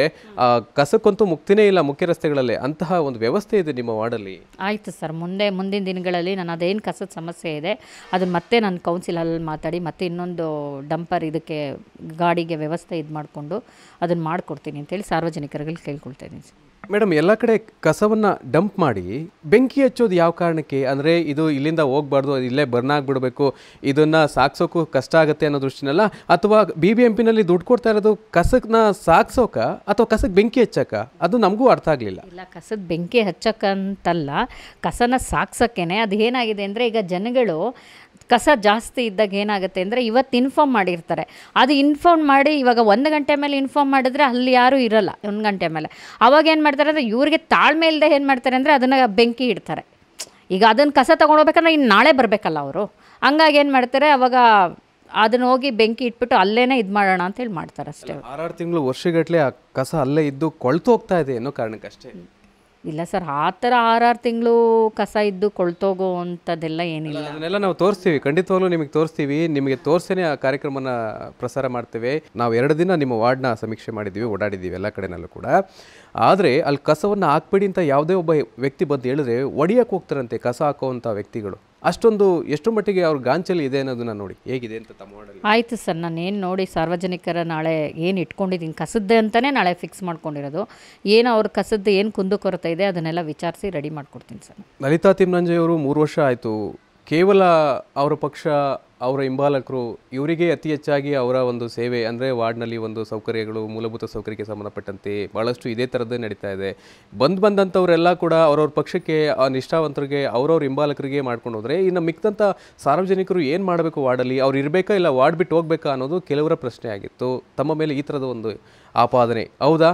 Speaker 12: ಕಸಕ್ಕಂತೂ ಮುಕ್ತಿನೇ ಇಲ್ಲ ಮುಖ್ಯ ರಸ್ತೆಗಳಲ್ಲಿ. ಅಂತಹ ಒಂದು ವ್ಯವಸ್ಥೆ ಇದೆ ನಿಮ್ಮ ವಾರ್ಡಲ್ಲಿ.
Speaker 11: ಆಯಿತು ಸರ್, ಮುಂದಿನ ದಿನಗಳಲ್ಲಿ ನಾನು ಅದೇನು ಕಸದ ಸಮಸ್ಯೆ ಇದೆ ಅದನ್ನು ಮತ್ತೆ ನಾನು ಕೌನ್ಸಿಲಲ್ಲಿ ಮಾತಾಡಿ ಮತ್ತೆ ಇನ್ನೊಂದು ಡಂಪರ್ ಇದಕ್ಕೆ ಗಾಡಿಗೆ ವ್ಯವಸ್ಥೆ ಇದು ಮಾಡಿಕೊಂಡು ಅದನ್ನು ಮಾಡಿಕೊಡ್ತೀನಿ ಅಂತೇಳಿ ಸಾರ್ವಜನಿಕರಲ್ಲಿ ಕೇಳ್ಕೊಳ್ತಾ ಇದ್ದೀನಿ ಸರ್.
Speaker 12: ಮೇಡಮ್, ಎಲ್ಲ ಕಡೆ ಕಸವನ್ನು ಡಂಪ್ ಮಾಡಿ ಬೆಂಕಿ ಹಚ್ಚೋದು ಯಾವ ಕಾರಣಕ್ಕೆ? ಅಂದರೆ ಇದು ಇಲ್ಲಿಂದ ಹೋಗಬಾರ್ದು, ಅದು ಇಲ್ಲೇ ಬರ್ನ್ ಆಗಿಬಿಡಬೇಕು, ಇದನ್ನು ಸಾಗಿಸೋಕ್ಕೂ ಕಷ್ಟ ಆಗುತ್ತೆ ಅನ್ನೋ ದೃಷ್ಟಿನಲ್ಲ, ಅಥವಾ BBMPನಲ್ಲಿ ದುಡ್ಡು ಕೊಡ್ತಾ ಇರೋದು ಕಸಕ್ಕನ್ನ ಸಾಗಿಸೋಕ ಅಥವಾ ಕಸಕ್ಕೆ ಬೆಂಕಿ ಹಚ್ಚಕ್ಕ? ಅದು ನಮಗೂ ಅರ್ಥ ಆಗಲಿಲ್ಲ.
Speaker 11: ಇಲ್ಲ, ಕಸದ ಬೆಂಕಿ ಹಚ್ಚಕ್ಕಂತಲ್ಲ, ಕಸನ ಸಾಗ್ಸೋಕ್ಕೇನೆ. ಅದು ಏನಾಗಿದೆ ಅಂದರೆ ಈಗ ಜನಗಳು ಕಸ ಜಾಸ್ತಿ ಇದ್ದಾಗ ಏನಾಗುತ್ತೆ ಅಂದರೆ ಇವತ್ತು ಇನ್ಫಾರ್ಮ್ ಮಾಡಿರ್ತಾರೆ, ಅದು ಇನ್ಫಾರ್ಮ್ ಮಾಡಿ ಇವಾಗ 1 ಗಂಟೆ ಮೇಲೆ ಇನ್ಫಾರ್ಮ್ ಮಾಡಿದ್ರೆ ಅಲ್ಲಿ ಯಾರೂ ಇರೋಲ್ಲ 1 ಗಂಟೆ ಮೇಲೆ. ಅವಾಗ ಏನು ಮಾಡ್ತಾರೆ ಅಂದರೆ ಇವ್ರಿಗೆ ತಾಳ್ಮೆ ಇಲ್ಲದೆ ಏನು ಮಾಡ್ತಾರೆ ಅಂದರೆ ಅದನ್ನು ಬೆಂಕಿ ಇಡ್ತಾರೆ. ಈಗ ಅದನ್ನು ಕಸ ತೊಗೊಂಡೋಗ್ಬೇಕಂದ್ರೆ ಇನ್ನು ನಾಳೆ ಬರಬೇಕಲ್ಲ ಅವರು, ಹಂಗಾಗಿ ಏನು ಮಾಡ್ತಾರೆ ಅವಾಗ ಅದನ್ನು ಹೋಗಿ ಬೆಂಕಿ ಇಟ್ಬಿಟ್ಟು ಅಲ್ಲೇ ಇದು ಮಾಡೋಣ ಅಂತೇಳಿ ಮಾಡ್ತಾರೆ ಅಷ್ಟೇ.
Speaker 12: 6 ತಿಂಗಳು ವರ್ಷಗಟ್ಟಲೆ ಆ ಕಸ ಅಲ್ಲೇ ಇದ್ದು ಕೊಳ್ತು ಹೋಗ್ತಾ ಇದೆ ಅನ್ನೋ ಕಾರಣಕ್ಕಷ್ಟೇ.
Speaker 11: ಇಲ್ಲ ಸರ್, ಆ ಥರ 6 ತಿಂಗಳು ಕಸ ಇದ್ದು ಕೊಳ್ತೋಗೋ ಅಂಥದ್ದೆಲ್ಲ ಏನಿಲ್ಲ.
Speaker 12: ಅದನ್ನೆಲ್ಲ ನಾವು ತೋರಿಸ್ತೀವಿ, ಖಂಡಿತವಾಗ್ಲೂ ನಿಮಗೆ ತೋರಿಸ್ತೀವಿ. ನಿಮಗೆ ತೋರಿಸೇನೆ ಆ ಕಾರ್ಯಕ್ರಮನ ಪ್ರಸಾರ ಮಾಡ್ತೇವೆ. ನಾವು 2 ದಿನ ನಿಮ್ಮ ವಾರ್ಡ್ನ ಸಮೀಕ್ಷೆ ಮಾಡಿದ್ದೀವಿ, ಓಡಾಡಿದ್ದೀವಿ ಎಲ್ಲ ಕಡೆನಲ್ಲೂ ಕೂಡ. ಆದರೆ ಅಲ್ಲಿ ಕಸವನ್ನು ಹಾಕ್ಬೇಡಿ ಅಂತ ಯಾವುದೇ ಒಬ್ಬ ವ್ಯಕ್ತಿ ಬಂದು ಹೇಳಿದ್ರೆ ಒಡಿಯಕ್ಕೆ ಹೋಗ್ತಾರಂತೆ ಕಸ ಹಾಕೋವಂಥ ವ್ಯಕ್ತಿಗಳು. ಅಷ್ಟೊಂದು ಎಷ್ಟು ಮಟ್ಟಿಗೆ ಅವ್ರ ಗಾಂಚಲಿ ಇದೆ ಅನ್ನೋದನ್ನ ನೋಡಿ ಹೇಗಿದೆ ಅಂತ ತಮ್ಮ ವಾರ್ಡಲ್ಲಿ.
Speaker 11: ಆಯಿತು ಸರ್, ನಾನೇನು ನೋಡಿ ಸಾರ್ವಜನಿಕರ ನಾಳೆ ಏನು ಇಟ್ಕೊಂಡಿದ್ದೀನಿ ಕಸದ್ದೆ ಅಂತಲೇ ನಾಳೆ ಫಿಕ್ಸ್ ಮಾಡ್ಕೊಂಡಿರೋದು. ಏನು ಅವ್ರ ಕಸದ್ದು ಏನು ಕುಂದುಕೊರತೆ ಇದೆ ಅದನ್ನೆಲ್ಲ ವಿಚಾರಿಸಿ ರೆಡಿ ಮಾಡಿಕೊಡ್ತೀನಿ ಸರ್.
Speaker 12: ಲಲಿತಾ ತಿಮ್ಮನಂಜೆ ಅವರು 3 ವರ್ಷ ಆಯಿತು. ಕೇವಲ ಅವರ ಪಕ್ಷ, ಅವರ ಹಿಂಬಾಲಕರು ಇವರಿಗೆ ಅತಿ ಹೆಚ್ಚಾಗಿ ಅವರ ಒಂದು ಸೇವೆ ಅಂದರೆ ವಾರ್ಡ್ನಲ್ಲಿ ಒಂದು ಸೌಕರ್ಯಗಳು, ಮೂಲಭೂತ ಸೌಕರ್ಯಕ್ಕೆ ಸಂಬಂಧಪಟ್ಟಂತೆ ಭಾಳಷ್ಟು ಇದೇ ಥರದ್ದೇ ನಡೀತಾ ಇದೆ. ಬಂದಂಥವರೆಲ್ಲ ಕೂಡ ಅವ್ರವ್ರ ಪಕ್ಷಕ್ಕೆ ನಿಷ್ಠಾವಂತರಿಗೆ ಅವ್ರವ್ರ ಹಿಂಬಾಲಕರಿಗೆ ಮಾಡ್ಕೊಂಡು ಹೋದರೆ ಇನ್ನು ಮಿಕ್ಕಂಥ ಸಾರ್ವಜನಿಕರು ಏನು ಮಾಡಬೇಕು ವಾರ್ಡಲ್ಲಿ? ಅವ್ರು ಇರಬೇಕಾ ಇಲ್ಲ ವಾರ್ಡ್ ಬಿಟ್ಟು ಹೋಗ್ಬೇಕಾ ಅನ್ನೋದು ಕೆಲವರ ಪ್ರಶ್ನೆ ಆಗಿತ್ತು. ತಮ್ಮ ಮೇಲೆ ಈ ಥರದ ಒಂದು ಆಪಾದನೆ ಹೌದಾ?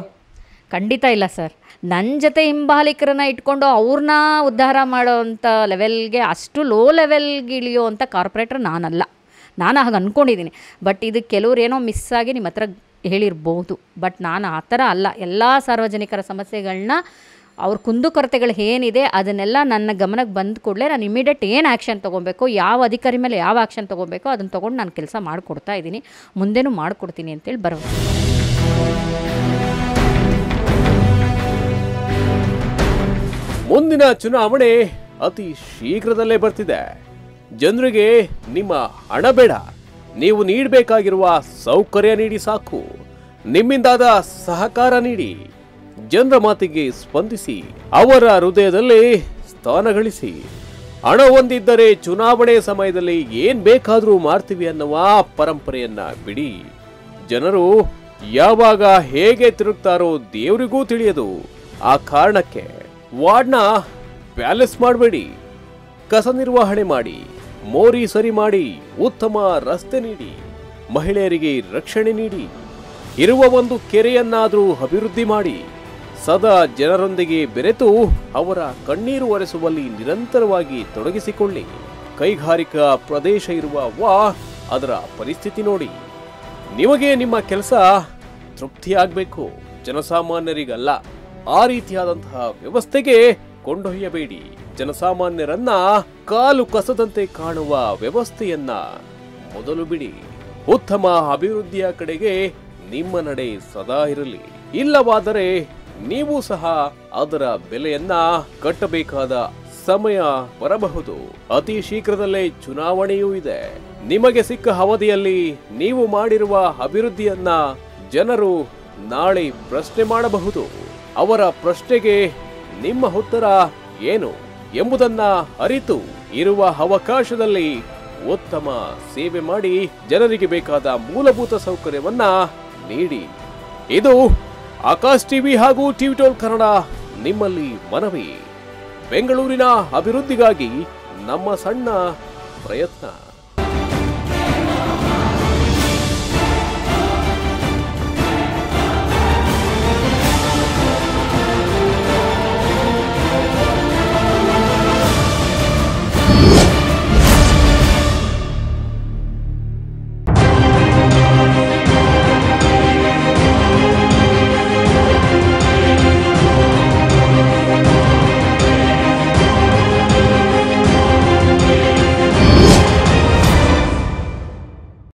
Speaker 11: ಖಂಡಿತ ಇಲ್ಲ ಸರ್. ನನ್ನ ಜೊತೆ ಹಿಂಬಾಲಿಕರನ್ನ ಇಟ್ಕೊಂಡು ಅವ್ರನ್ನ ಉದ್ಧಾರ ಮಾಡೋವಂಥ ಲೆವೆಲ್ಗೆ, ಅಷ್ಟು ಲೋ ಲೆವೆಲ್ಗೆ ಇಳಿಯೋವಂಥ ಕಾರ್ಪೊರೇಟರ್ ನಾನಲ್ಲ. ನಾನು ಹಾಗೆ ಅಂದ್ಕೊಂಡಿದ್ದೀನಿ. ಬಟ್ ಇದು ಕೆಲವ್ರು ಏನೋ ಮಿಸ್ ಆಗಿ ನಿಮ್ಮ ಹತ್ರ ಹೇಳಿರ್ಬೋದು. ಬಟ್ ನಾನು ಆ ಥರ ಅಲ್ಲ. ಎಲ್ಲ ಸಾರ್ವಜನಿಕರ ಸಮಸ್ಯೆಗಳನ್ನ ಅವ್ರ ಕುಂದುಕೊರತೆಗಳು ಏನಿದೆ ಅದನ್ನೆಲ್ಲ ನನ್ನ ಗಮನಕ್ಕೆ ಬಂದ ಕೂಡಲೇ ನಾನು ಇಮಿಡಿಯೇಟ್ ಏನು ಆ್ಯಕ್ಷನ್ ತೊಗೊಬೇಕು, ಯಾವ ಅಧಿಕಾರಿ ಮೇಲೆ ಯಾವ ಆ್ಯಕ್ಷನ್ ತೊಗೊಬೇಕೋ ಅದನ್ನು ತೊಗೊಂಡು ನಾನು ಕೆಲಸ ಮಾಡಿಕೊಡ್ತಾ ಇದ್ದೀನಿ, ಮುಂದೆನೂ ಮಾಡಿಕೊಡ್ತೀನಿ ಅಂತೇಳಿ ಭರವಸೆ.
Speaker 1: ಮುಂದಿನ ಚುನಾವಣೆ ಅತಿ ಶೀಘ್ರದಲ್ಲೇ ಬರ್ತಿದೆ. ಜನರಿಗೆ ನಿಮ್ಮ ಹಣ ಬೇಡ, ನೀವು ನೀಡಬೇಕಾಗಿರುವ ಸೌಕರ್ಯ ನೀಡಿ ಸಾಕು. ನಿಮ್ಮಿಂದಾದ ಸಹಕಾರ ನೀಡಿ, ಜನರ ಮಾತಿಗೆ ಸ್ಪಂದಿಸಿ, ಅವರ ಹೃದಯದಲ್ಲಿ ಸ್ಥಾನ ಗಳಿಸಿ. ಹಣ ಹೊಂದಿದ್ದರೆ ಚುನಾವಣೆ ಸಮಯದಲ್ಲಿ ಏನ್ ಬೇಕಾದರೂ ಮಾಡ್ತೀವಿ ಅನ್ನುವ ಪರಂಪರೆಯನ್ನ ಬಿಡಿ. ಜನರು ಯಾವಾಗ ಹೇಗೆ ತಿರುಗ್ತಾರೋ ದೇವರಿಗೂ ತಿಳಿಯದು. ಆ ಕಾರಣಕ್ಕೆ ವಾರ್ಡ್ನ ಪ್ಯಾಲೇಸ್ ಮಾಡಬೇಡಿ, ಕಸ ನಿರ್ವಹಣೆ ಮಾಡಿ, ಮೋರಿ ಸರಿ ಮಾಡಿ, ಉತ್ತಮ ರಸ್ತೆ ನೀಡಿ, ಮಹಿಳೆಯರಿಗೆ ರಕ್ಷಣೆ ನೀಡಿ, ಇರುವ ಒಂದು ಕೆರೆಯನ್ನಾದರೂ ಅಭಿವೃದ್ಧಿ ಮಾಡಿ, ಸದಾ ಜನರೊಂದಿಗೆ ಬೆರೆತು ಅವರ ಕಣ್ಣೀರು ಒರೆಸುವಲ್ಲಿ ನಿರಂತರವಾಗಿ ತೊಡಗಿಸಿಕೊಳ್ಳಿ. ಕೈಗಾರಿಕಾ ಪ್ರದೇಶ ಇರುವ ಅದರ ಪರಿಸ್ಥಿತಿ ನೋಡಿ. ನಿಮಗೆ ನಿಮ್ಮ ಕೆಲಸ ತೃಪ್ತಿಯಾಗಬೇಕು, ಜನಸಾಮಾನ್ಯರಿಗಲ್ಲ. ಆ ರೀತಿಯಾದಂತಹ ವ್ಯವಸ್ಥೆಗೆ ಕೊಂಡೊಯ್ಯಬೇಡಿ. ಜನಸಾಮಾನ್ಯರನ್ನ ಕಾಲು ಕಸದಂತೆ ಕಾಣುವ ವ್ಯವಸ್ಥೆಯನ್ನ ಮೊದಲು ಬಿಡಿ. ಉತ್ತಮ ಅಭಿವೃದ್ಧಿಯ ಕಡೆಗೆ ನಿಮ್ಮ ನಡೆ ಸದಾ ಇರಲಿ. ಇಲ್ಲವಾದರೆ ನೀವು ಸಹ ಅದರ ಬೆಲೆಯನ್ನ ಕಟ್ಟಬೇಕಾದ ಸಮಯ ಬರಬಹುದು. ಅತಿ ಶೀಘ್ರದಲ್ಲೇ ಚುನಾವಣೆಯೂ ಇದೆ. ನಿಮಗೆ ಸಿಕ್ಕ ಅವಧಿಯಲ್ಲಿ ನೀವು ಮಾಡಿರುವ ಅಭಿವೃದ್ಧಿಯನ್ನ ಜನರು ನಾಳೆ ಪ್ರಶ್ನೆ ಮಾಡಬಹುದು. ಅವರ ಪ್ರಶ್ನೆಗೆ ನಿಮ್ಮ ಉತ್ತರ ಏನು ಎಂಬುದನ್ನ ಅರಿತು ಇರುವ ಅವಕಾಶದಲ್ಲಿ ಉತ್ತಮ ಸೇವೆ ಮಾಡಿ ಜನರಿಗೆ ಬೇಕಾದ ಮೂಲಭೂತ ಸೌಕರ್ಯವನ್ನ ನೀಡಿ. ಇದು ಆಕಾಶ್ ಟಿವಿ ಹಾಗೂ ಟಿವಿ12 ಕನ್ನಡ ನಿಮ್ಮಲ್ಲಿ ಮನವಿ. ಬೆಂಗಳೂರಿನ ಅಭಿವೃದ್ಧಿಗಾಗಿ ನಮ್ಮ ಸಣ್ಣ ಪ್ರಯತ್ನ.